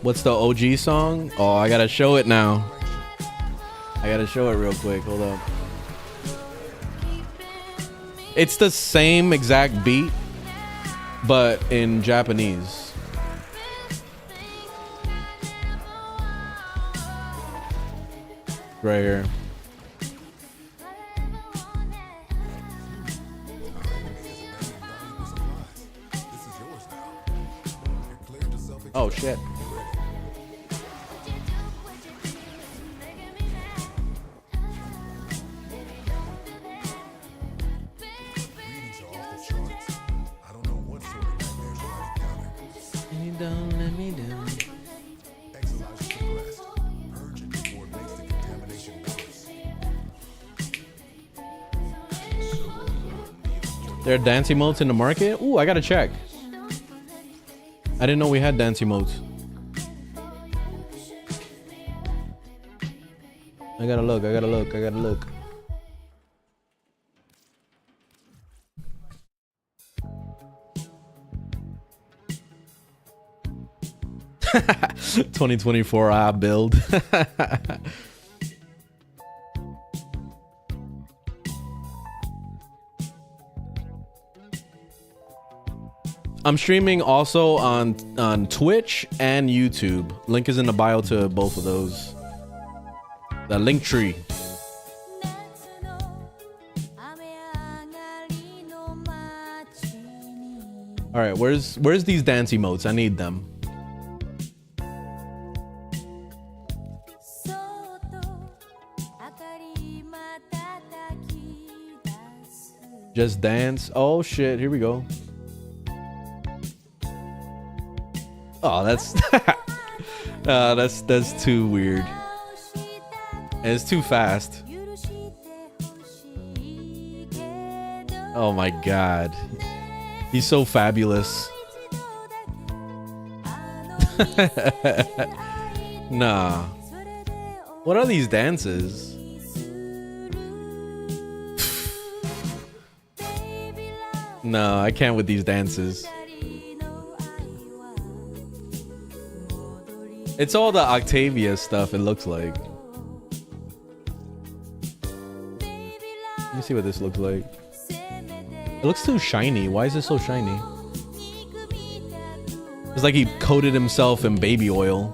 What's the OG song? Oh, I gotta show it now. I gotta show it real quick. Hold up. It's the same exact beat, but in Japanese. Right here. Oh shit. Don't let me down. There are dance emotes in the market? Ooh, I gotta check. I didn't know we had dance emotes. I gotta look, I gotta look, I gotta look. $2024 build. I'm streaming also on Twitch and YouTube. Link is in the bio to both of those. The link tree. All right, where's these dance emotes? I need them. Just dance. Oh shit, here we go. Oh, that's that's too weird. And it's too fast. Oh my god. He's so fabulous. Nah. What are these dances? No, I can't with these dances. It's all the Octavia stuff, it looks like. Let me see what this looks like. It looks too shiny. Why is it so shiny? It's like he coated himself in baby oil.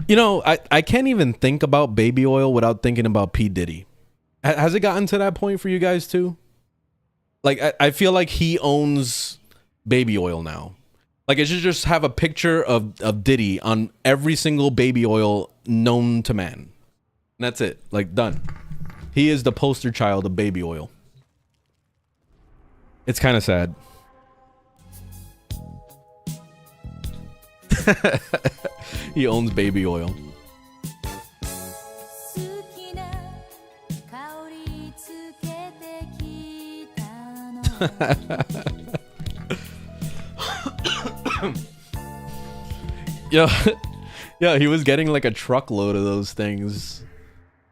You know, I can't even think about baby oil without thinking about P. Diddy. Has it gotten to that point for you guys too? Like, I feel like he owns baby oil now. Like, it should just have a picture of Diddy on every single baby oil known to man. And that's it. Like, done. He is the poster child of baby oil. It's kind of sad. He owns baby oil. Yeah, he was getting like a truckload of those things.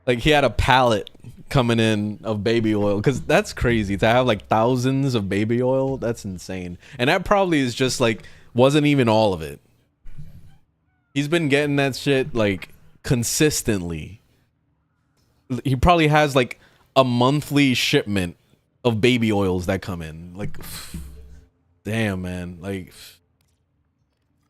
Like, he had a pallet coming in of baby oil, because that's crazy to have like thousands of baby oil. That's insane. And that probably is just like, wasn't even all of it. He's been getting that shit like consistently. He probably has like a monthly shipment of baby oils that come in. Like, damn, man. Like,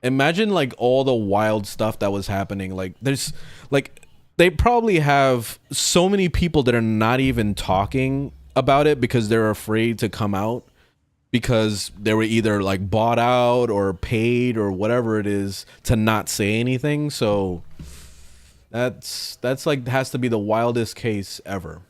imagine like all the wild stuff that was happening. Like, there's like, they probably have so many people that are not even talking about it because they're afraid to come out, because they were either like bought out or paid or whatever it is to not say anything. So that's like, has to be the wildest case ever.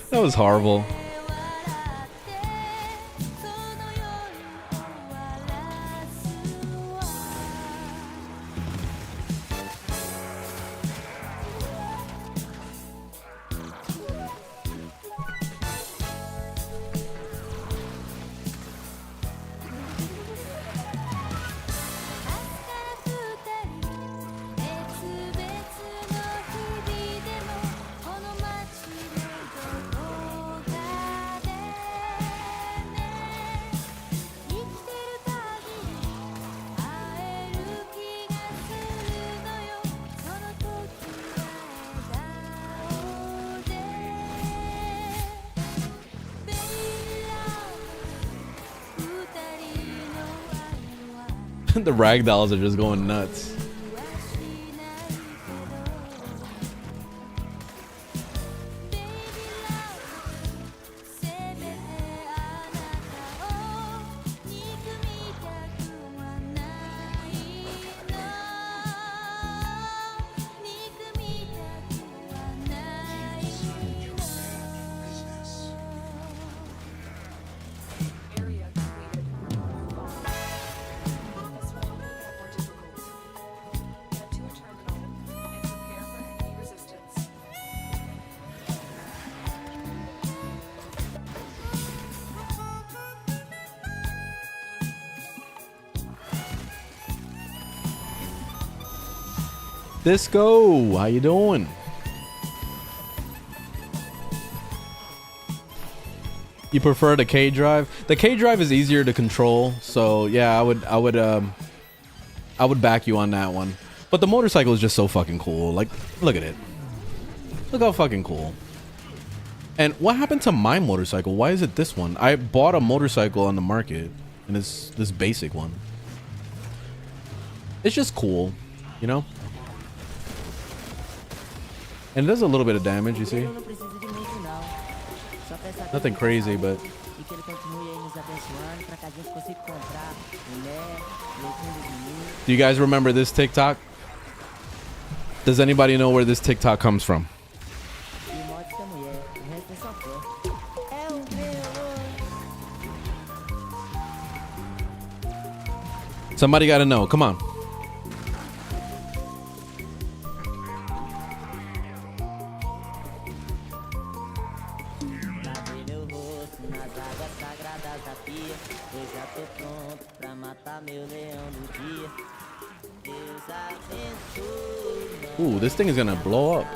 That was horrible. The ragdolls are just going nuts. Disco, how you doing? You prefer the K drive? The K drive is easier to control, so yeah, I would back you on that one. But the motorcycle is just so fucking cool. Like, look at it. Look how fucking cool. And what happened to my motorcycle? Why is it this one? I bought a motorcycle on the market, and it's this basic one. It's just cool, you know? And it does a little bit of damage, you see? Nothing crazy, but... Do you guys remember this TikTok? Does anybody know where this TikTok comes from? Somebody gotta know, come on. Ooh, this thing is gonna blow up.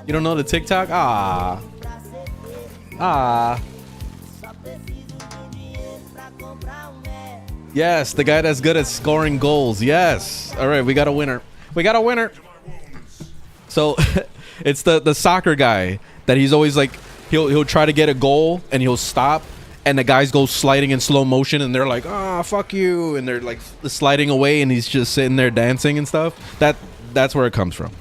You don't know the TikTok? Ah. Ah. Yes, the guy that's good at scoring goals. Yes. All right, we got a winner. We got a winner. So it's the soccer guy that he's always like, he'll try to get a goal and he'll stop, and the guys go sliding in slow motion and they're like, ah, fuck you, and they're like sliding away and he's just sitting there dancing and stuff. That's where it comes from.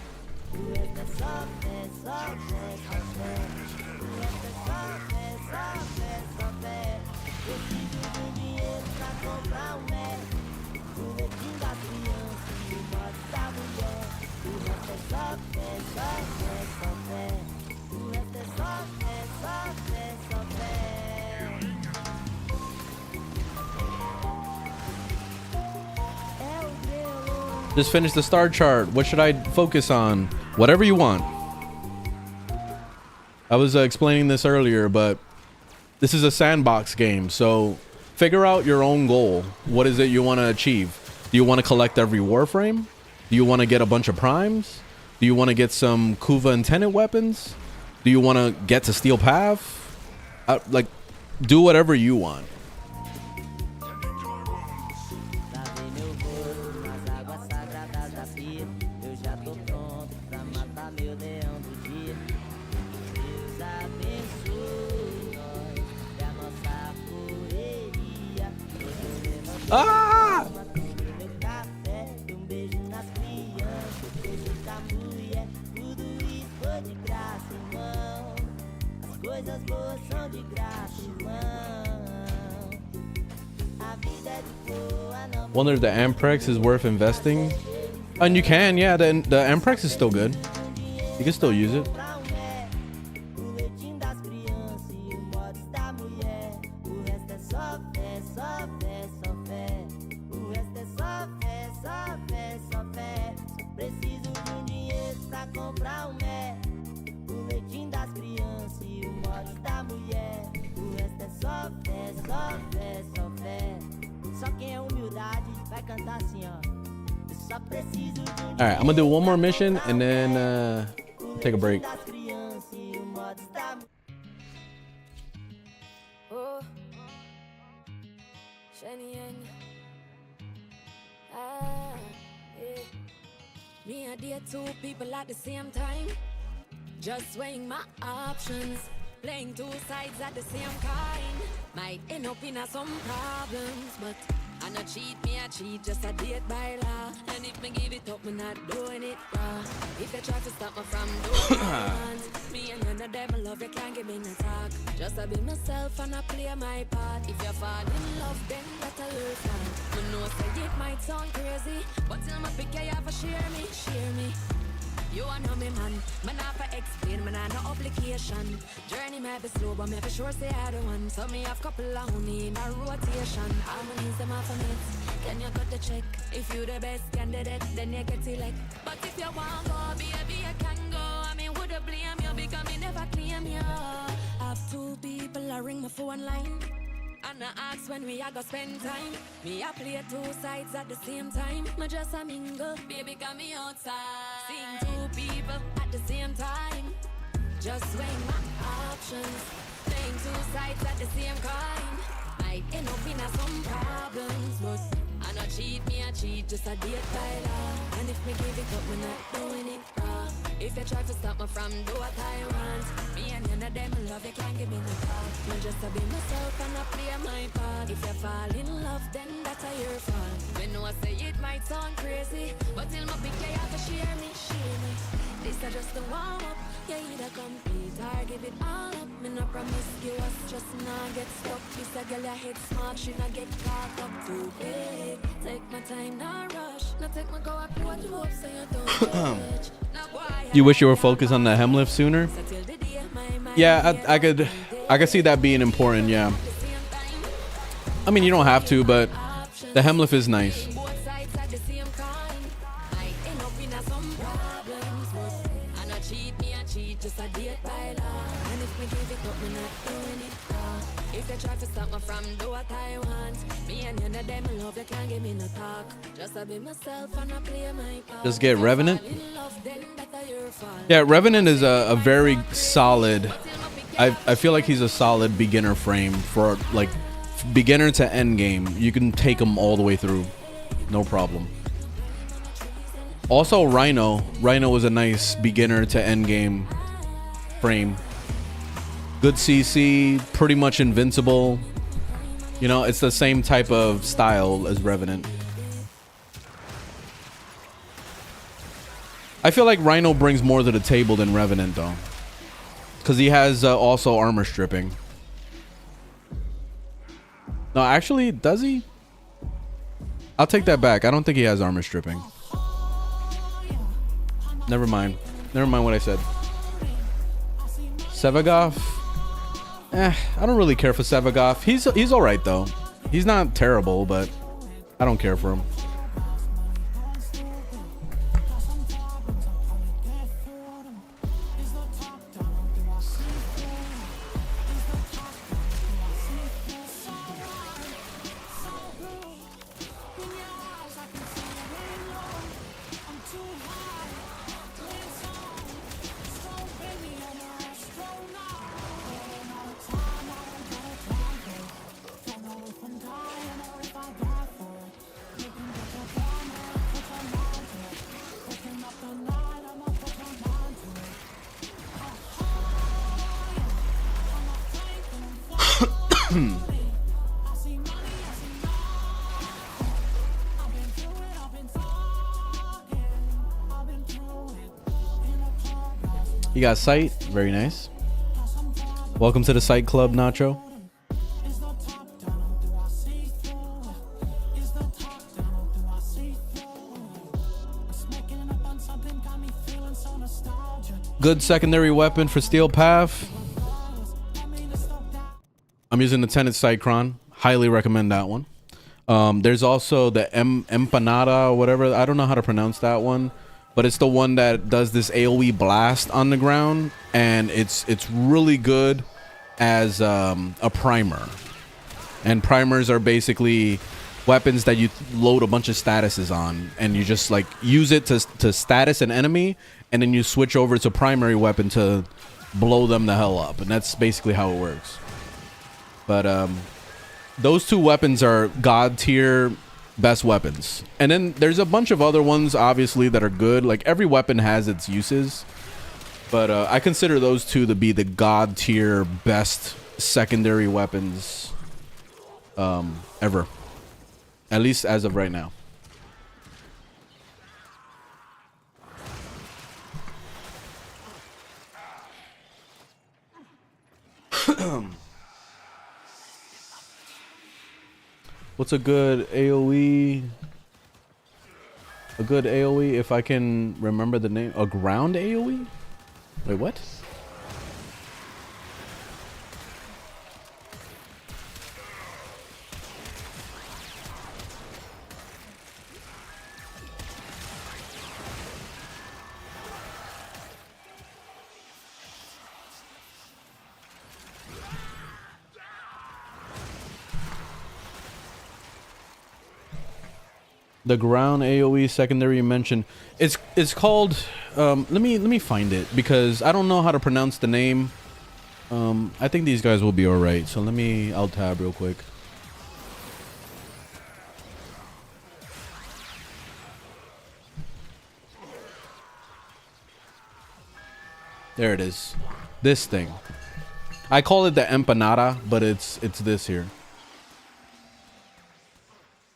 Just finished the star chart. What should I focus on? Whatever you want. I was explaining this earlier, but this is a sandbox game. So figure out your own goal. What is it you want to achieve? Do you want to collect every Warframe? Do you want to get a bunch of primes? Do you want to get some Kuva and Tenet weapons? Do you want to get to Steel Path? Like, do whatever you want. Ah! Wonder if the Amprex is worth investing. And you can, yeah, the Amprex is still good. You can still use it. All right, I'm gonna do one more mission and then take a break. Me and dear two people at the same time. Just weighing my options. Playing two sides at the same kind. Might end up in some problems, but I no cheat, me I cheat, just a date by law. And if me give it up, me not doing it raw. If you try to stop me from doing it, me and none of them I love, you can't give me no talk. Just I be myself and I play my part. If you fall in love, then that's a your fault. Me know say it might sound crazy, but till my pick you have to share me. You know me man have to explain, man I no obligation. Journey may be slow, but me for sure say I the one. So me have couple of honey in a rotation. Harmonies them off of it, then you got the check. If you the best candidate, then you get select. But if you want go, baby you can go. I mean woulda blame you because me never claim you. Have two people I ring my phone line. And I ask when we a go spend time. Me a play two sides at the same time. Me just a mingle, baby got me outside. Seeing two people at the same time. Just weighing my options. Playing two sides at the same kind. Might end up in some problems, but I not cheat, me a cheat, just a date by law. And if me give it up, me not doing it raw. If you try to stop me from do what I want, me and none of them love, you can't give me no talk. Me just to be myself and I play my part. If you fall in love, then that's a your fault. Me know I say it might sound crazy, but till my big you have to share me. This is just the warm up. You either complete or give it all up. Me no promiscuous, just not get stuck. This a girl you hit smart, she not get caught up too big. Take my time, not rush. Not take my go up what you hope so you don't judge. You wish you were focused on the hem lift sooner? Yeah, I could see that being important, yeah. I mean, you don't have to, but the hem lift is nice. If you try to stop me from do what I want, me and none of them love, you can't give me no talk. Just I be myself and I play my part. Just get Revenant. Yeah, Revenant is a very solid. I feel like he's a solid beginner frame for like beginner to end game. You can take him all the way through, no problem. Also, Rhino was a nice beginner to end game frame. Good CC, pretty much invincible. You know, it's the same type of style as Revenant. I feel like Rhino brings more to the table than Revenant though, because he has also armor stripping. No, actually, does he? I'll take that back. I don't think he has armor stripping. Never mind what I said. Sevagoth, I don't really care for Sevagoth. He's all right though. He's not terrible, but I don't care for him. You got sight, very nice. Welcome to the sight club, Nacho. Good secondary weapon for Steel Path. I'm using the Tenet Cycron. Highly recommend that one. There's also the Empanada or whatever. I don't know how to pronounce that one, but it's the one that does this AoE blast on the ground, and it's really good as a primer. And primers are basically weapons that you load a bunch of statuses on, and you just like use it to status an enemy, and then you switch over to primary weapon to blow them the hell up. And that's basically how it works. But those two weapons are god tier best weapons. And then there's a bunch of other ones, obviously, that are good. Like, every weapon has its uses. But I consider those two to be the god tier best secondary weapons ever. At least as of right now. What's a good AoE? A good AoE, if I can remember the name. A ground AoE? Wait, what? The ground AoE secondary you mentioned. It's called let me find it because I don't know how to pronounce the name. I think these guys will be alright. So let me alt tab real quick. There it is. This thing. I call it the empanada, but it's this here.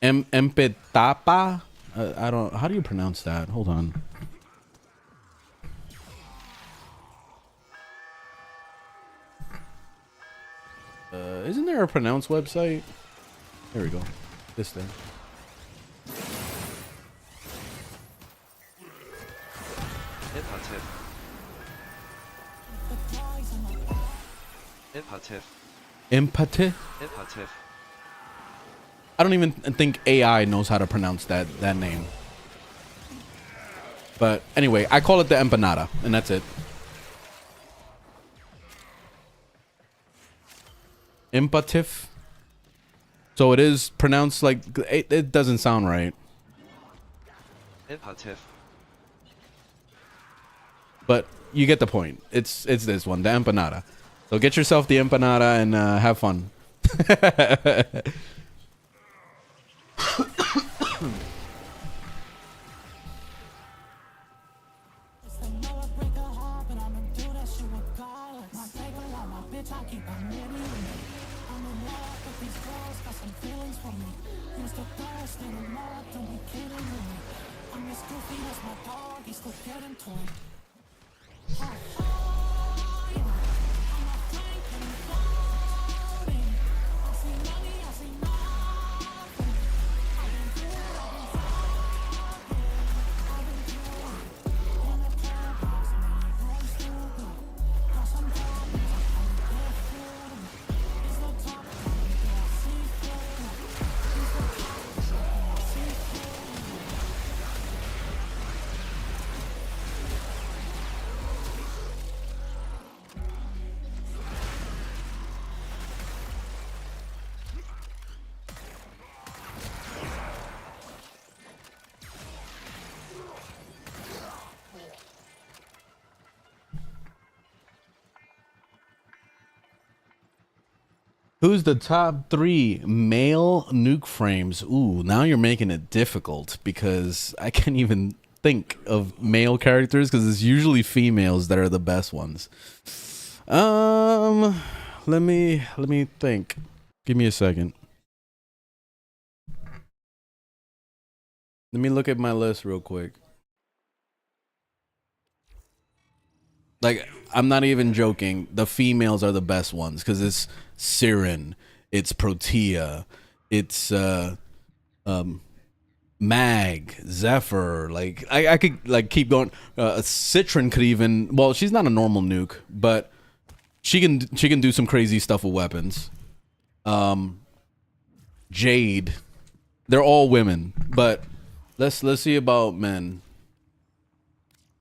Empetapa? I don't. How do you pronounce that? Hold on. Isn't there a pronounce website? There we go. This thing. Empative. I don't even think AI knows how to pronounce that name. But anyway, I call it the empanada, and that's it. Empative. So it is pronounced like it doesn't sound right. Empative. But you get the point. It's this one, the empanada. So get yourself the empanada and have fun. Who's the top 3 male nuke frames? Ooh, now you're making it difficult because I can't even think of male characters because it's usually females that are the best ones. Let me think. Give me a second. Let me look at my list real quick. Like, I'm not even joking. The females are the best ones because it's Siren, it's Protea, it's Mag, Zephyr. Like I could like keep going. Citron could even. Well, she's not a normal nuke, but she can do some crazy stuff with weapons. Jade, they're all women, but let's see about men.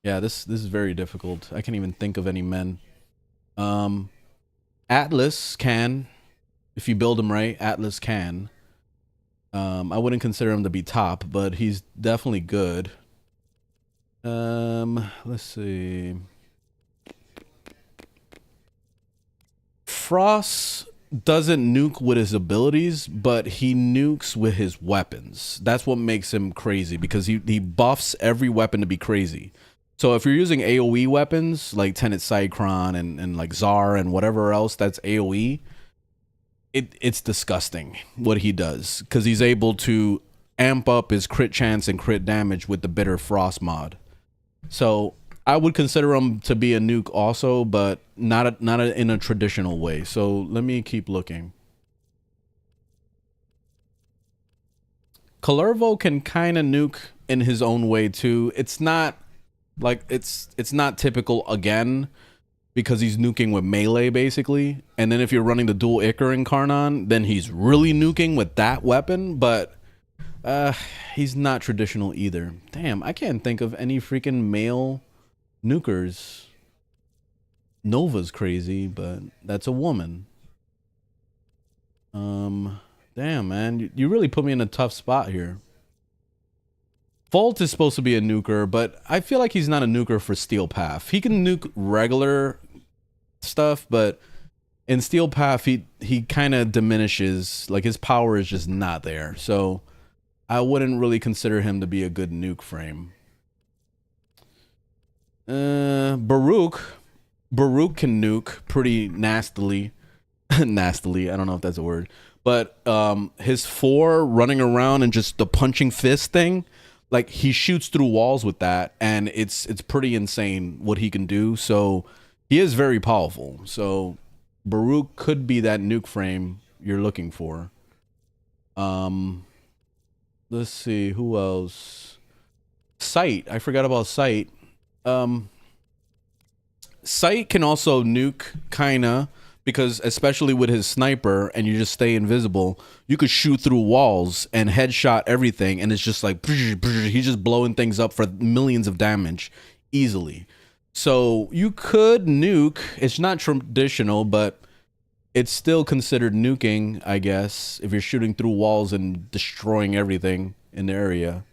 Yeah, this is very difficult. I can't even think of any men. Atlas can, if you build him right. Atlas can. I wouldn't consider him to be top, but he's definitely good. Let's see. Frost doesn't nuke with his abilities, but he nukes with his weapons. That's what makes him crazy, because he buffs every weapon to be crazy. So if you're using AoE weapons like Tenet Cycron and like Czar and whatever else that's AoE, it's disgusting what he does, because he's able to amp up his crit chance and crit damage with the Bitter Frost mod. So I would consider him to be a nuke also, but not in a traditional way. So let me keep looking. Kalervo can kind of nuke in his own way too. It's not like it's not typical again, because he's nuking with melee basically. And then if you're running the dual Icar Incarnon, then he's really nuking with that weapon, but he's not traditional either. Damn, I can't think of any freaking male nukers. Nova's crazy, but that's a woman. Damn, man, you really put me in a tough spot here. Volt is supposed to be a nuker, but I feel like he's not a nuker for Steel Path. He can nuke regular stuff, but in Steel Path, he kind of diminishes. Like, his power is just not there. So I wouldn't really consider him to be a good nuke frame. Baruch can nuke pretty nastily. Nastily, I don't know if that's a word. But his 4 running around and just the punching fist thing, like, he shoots through walls with that, and it's pretty insane what he can do. So he is very powerful. So Baruch could be that nuke frame you're looking for. Let's see, who else? Sight. I forgot about Sight. Sight can also nuke, kinda, because especially with his sniper and you just stay invisible, you could shoot through walls and headshot everything, and it's just like he's just blowing things up for millions of damage easily. So you could nuke. It's not traditional, but it's still considered nuking, I guess, if you're shooting through walls and destroying everything in the area.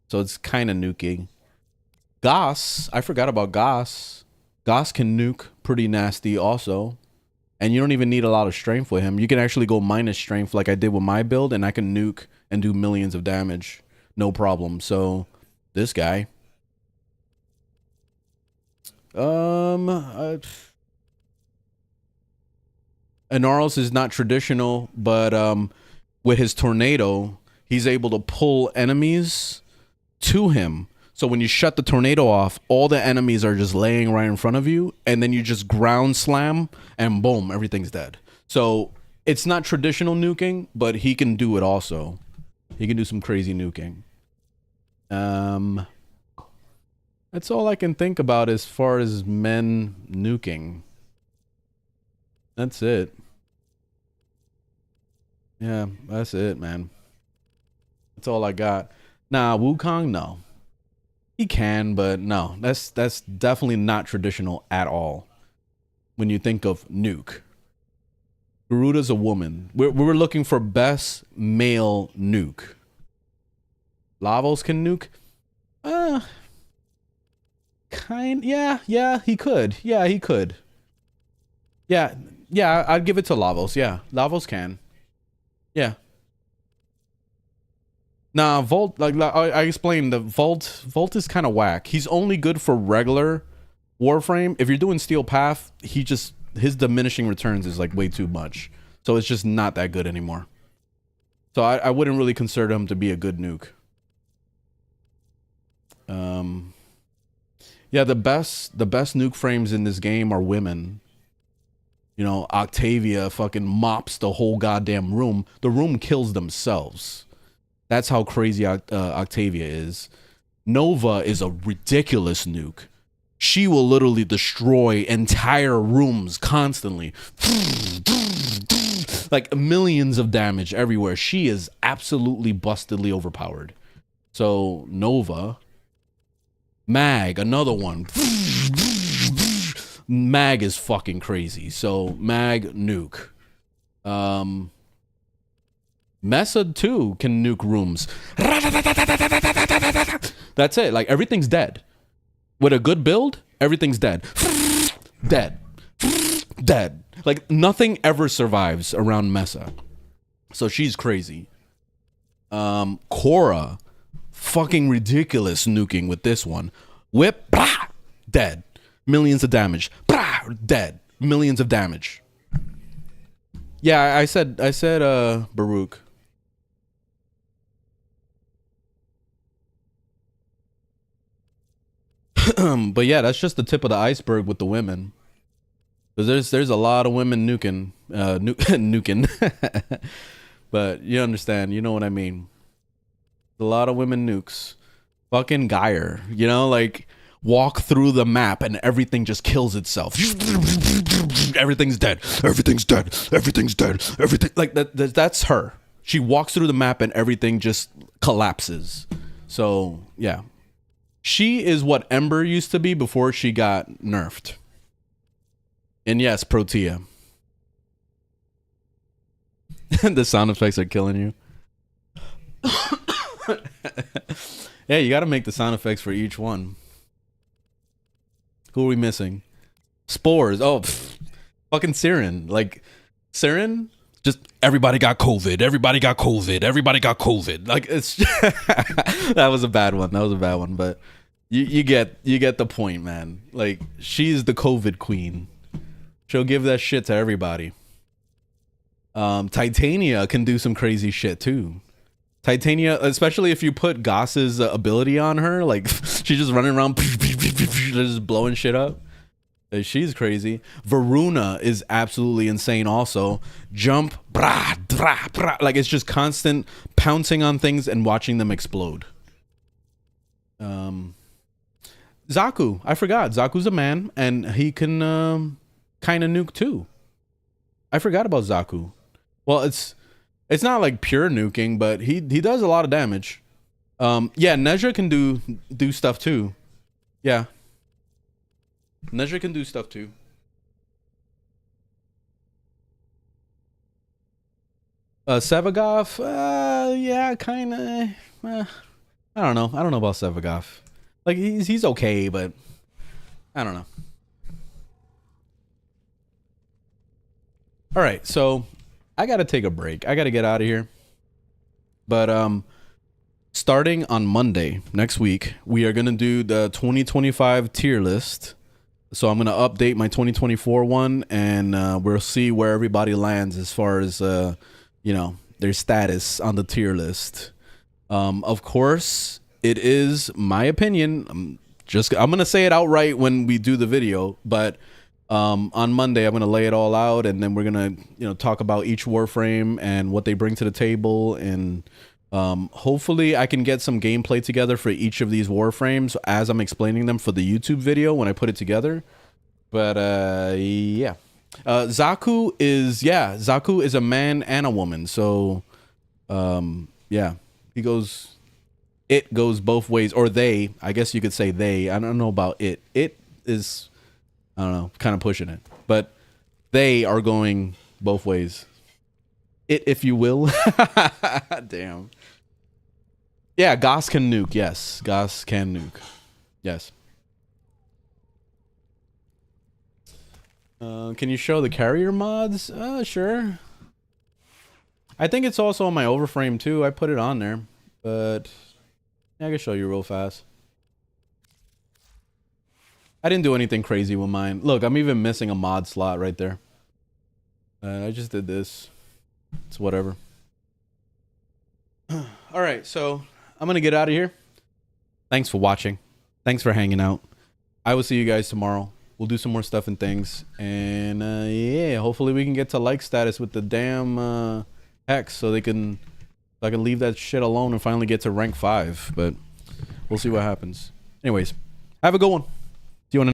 So it's kind of nuking. Goss, I forgot about Goss. Goss can nuke pretty nasty also. And you don't even need a lot of strength with him. You can actually go minus strength like I did with my build, and I can nuke and do millions of damage. No problem. So this guy. Inaros is not traditional, but with his tornado, he's able to pull enemies to him. So when you shut the tornado off, all the enemies are just laying right in front of you, and then you just ground slam, and boom, everything's dead. So it's not traditional nuking, but he can do it also. He can do some crazy nuking. That's all I can think about as far as men nuking. That's it. Yeah, that's it, man. That's all I got. Nah, Wukong, no. He can, but no. That's definitely not traditional at all. When you think of nuke. Garuda's a woman. We're looking for best male nuke. Lavos can nuke? Yeah, he could. Yeah, he could. Yeah, I'd give it to Lavos. Yeah, Lavos can. Yeah. Nah, Volt, like I explained, the Volt is kind of whack. He's only good for regular Warframe. If you're doing Steel Path, his diminishing returns is like way too much. So it's just not that good anymore. So I wouldn't really consider him to be a good nuke. Yeah, the best nuke frames in this game are women. You know, Octavia fucking mops the whole goddamn room. The room kills themselves. That's how crazy Octavia is. Nova is a ridiculous nuke. She will literally destroy entire rooms constantly. Like millions of damage everywhere. She is absolutely bustedly overpowered. So Nova. Mag, another one. Mag is fucking crazy. So Mag, nuke. Mesa too can nuke rooms. That's it. Like, everything's dead. With a good build, everything's dead. Dead. dead. Like nothing ever survives around Mesa. So she's crazy. Cora, fucking ridiculous nuking with this one. Whip, brah, dead. Millions of damage. Brah, dead. Millions of damage. Yeah, I said Baruch. But yeah, that's just the tip of the iceberg with the women. Because there's a lot of women nuking. Nuking. But you understand, you know what I mean. A lot of women nukes. Fucking Geyer, you know, like walk through the map and everything just kills itself. Everything's dead. Everything's dead. Everything's dead. Everything like that's her. She walks through the map and everything just collapses. So yeah, she is what Ember used to be before she got nerfed. And yes, Protea. The sound effects are killing you. Yeah, you got to make the sound effects for each one. Who are we missing? Spores. Oh, fucking Siren. Like, Siren, just everybody got COVID. Everybody got COVID. Everybody got COVID. Like, it's that was a bad one. That was a bad one. But you get the point, man. Like, she's the COVID queen. She'll give that shit to everybody. Titania can do some crazy shit too. Titania, especially if you put Goss's ability on her, like she's just running around just blowing shit up. She's crazy. Varuna is absolutely insane also. Jump, brah, brah, brah. Like it's just constant pouncing on things and watching them explode. Zaku, I forgot. Zaku's a man and he can kind of nuke too. I forgot about Zaku. Well, it's not like pure nuking, but he does a lot of damage. Yeah, Nezha can do stuff too. Yeah. Nezha can do stuff too. Sevagov, yeah, kind of. I don't know. I don't know about Sevagov. Like he's okay, but I don't know. All right, so I got to take a break. I got to get out of here. But starting on Monday next week, we are going to do the 2025 tier list. So I'm going to update my 2024 one and we'll see where everybody lands as far as their status on the tier list. Of course, it is my opinion. I'm going to say it outright when we do the video, but on Monday, I'm going to lay it all out, and then we're going to, talk about each Warframe and what they bring to the table. And hopefully I can get some gameplay together for each of these Warframes as I'm explaining them for the YouTube video when I put it together. But yeah. Zaku is a man and a woman. So yeah, it goes both ways, or I guess you could say they. I don't know about it. It is, I don't know, kind of pushing it, but they are going both ways. If you will. Damn. Yeah, Goss can nuke. Yes, Goss can nuke. Yes. Can you show the carrier mods? Sure. I think it's also on my Overframe too. I put it on there, but yeah, I can show you real fast. I didn't do anything crazy with mine. Look, I'm even missing a mod slot right there. I just did this. It's whatever. All right, so I'm going to get out of here. Thanks for watching. Thanks for hanging out. I will see you guys tomorrow. We'll do some more stuff and things. And yeah, hopefully we can get to like status with the damn Hex so I can leave that shit alone and finally get to rank 5. But we'll see what happens. Anyways, have a good one.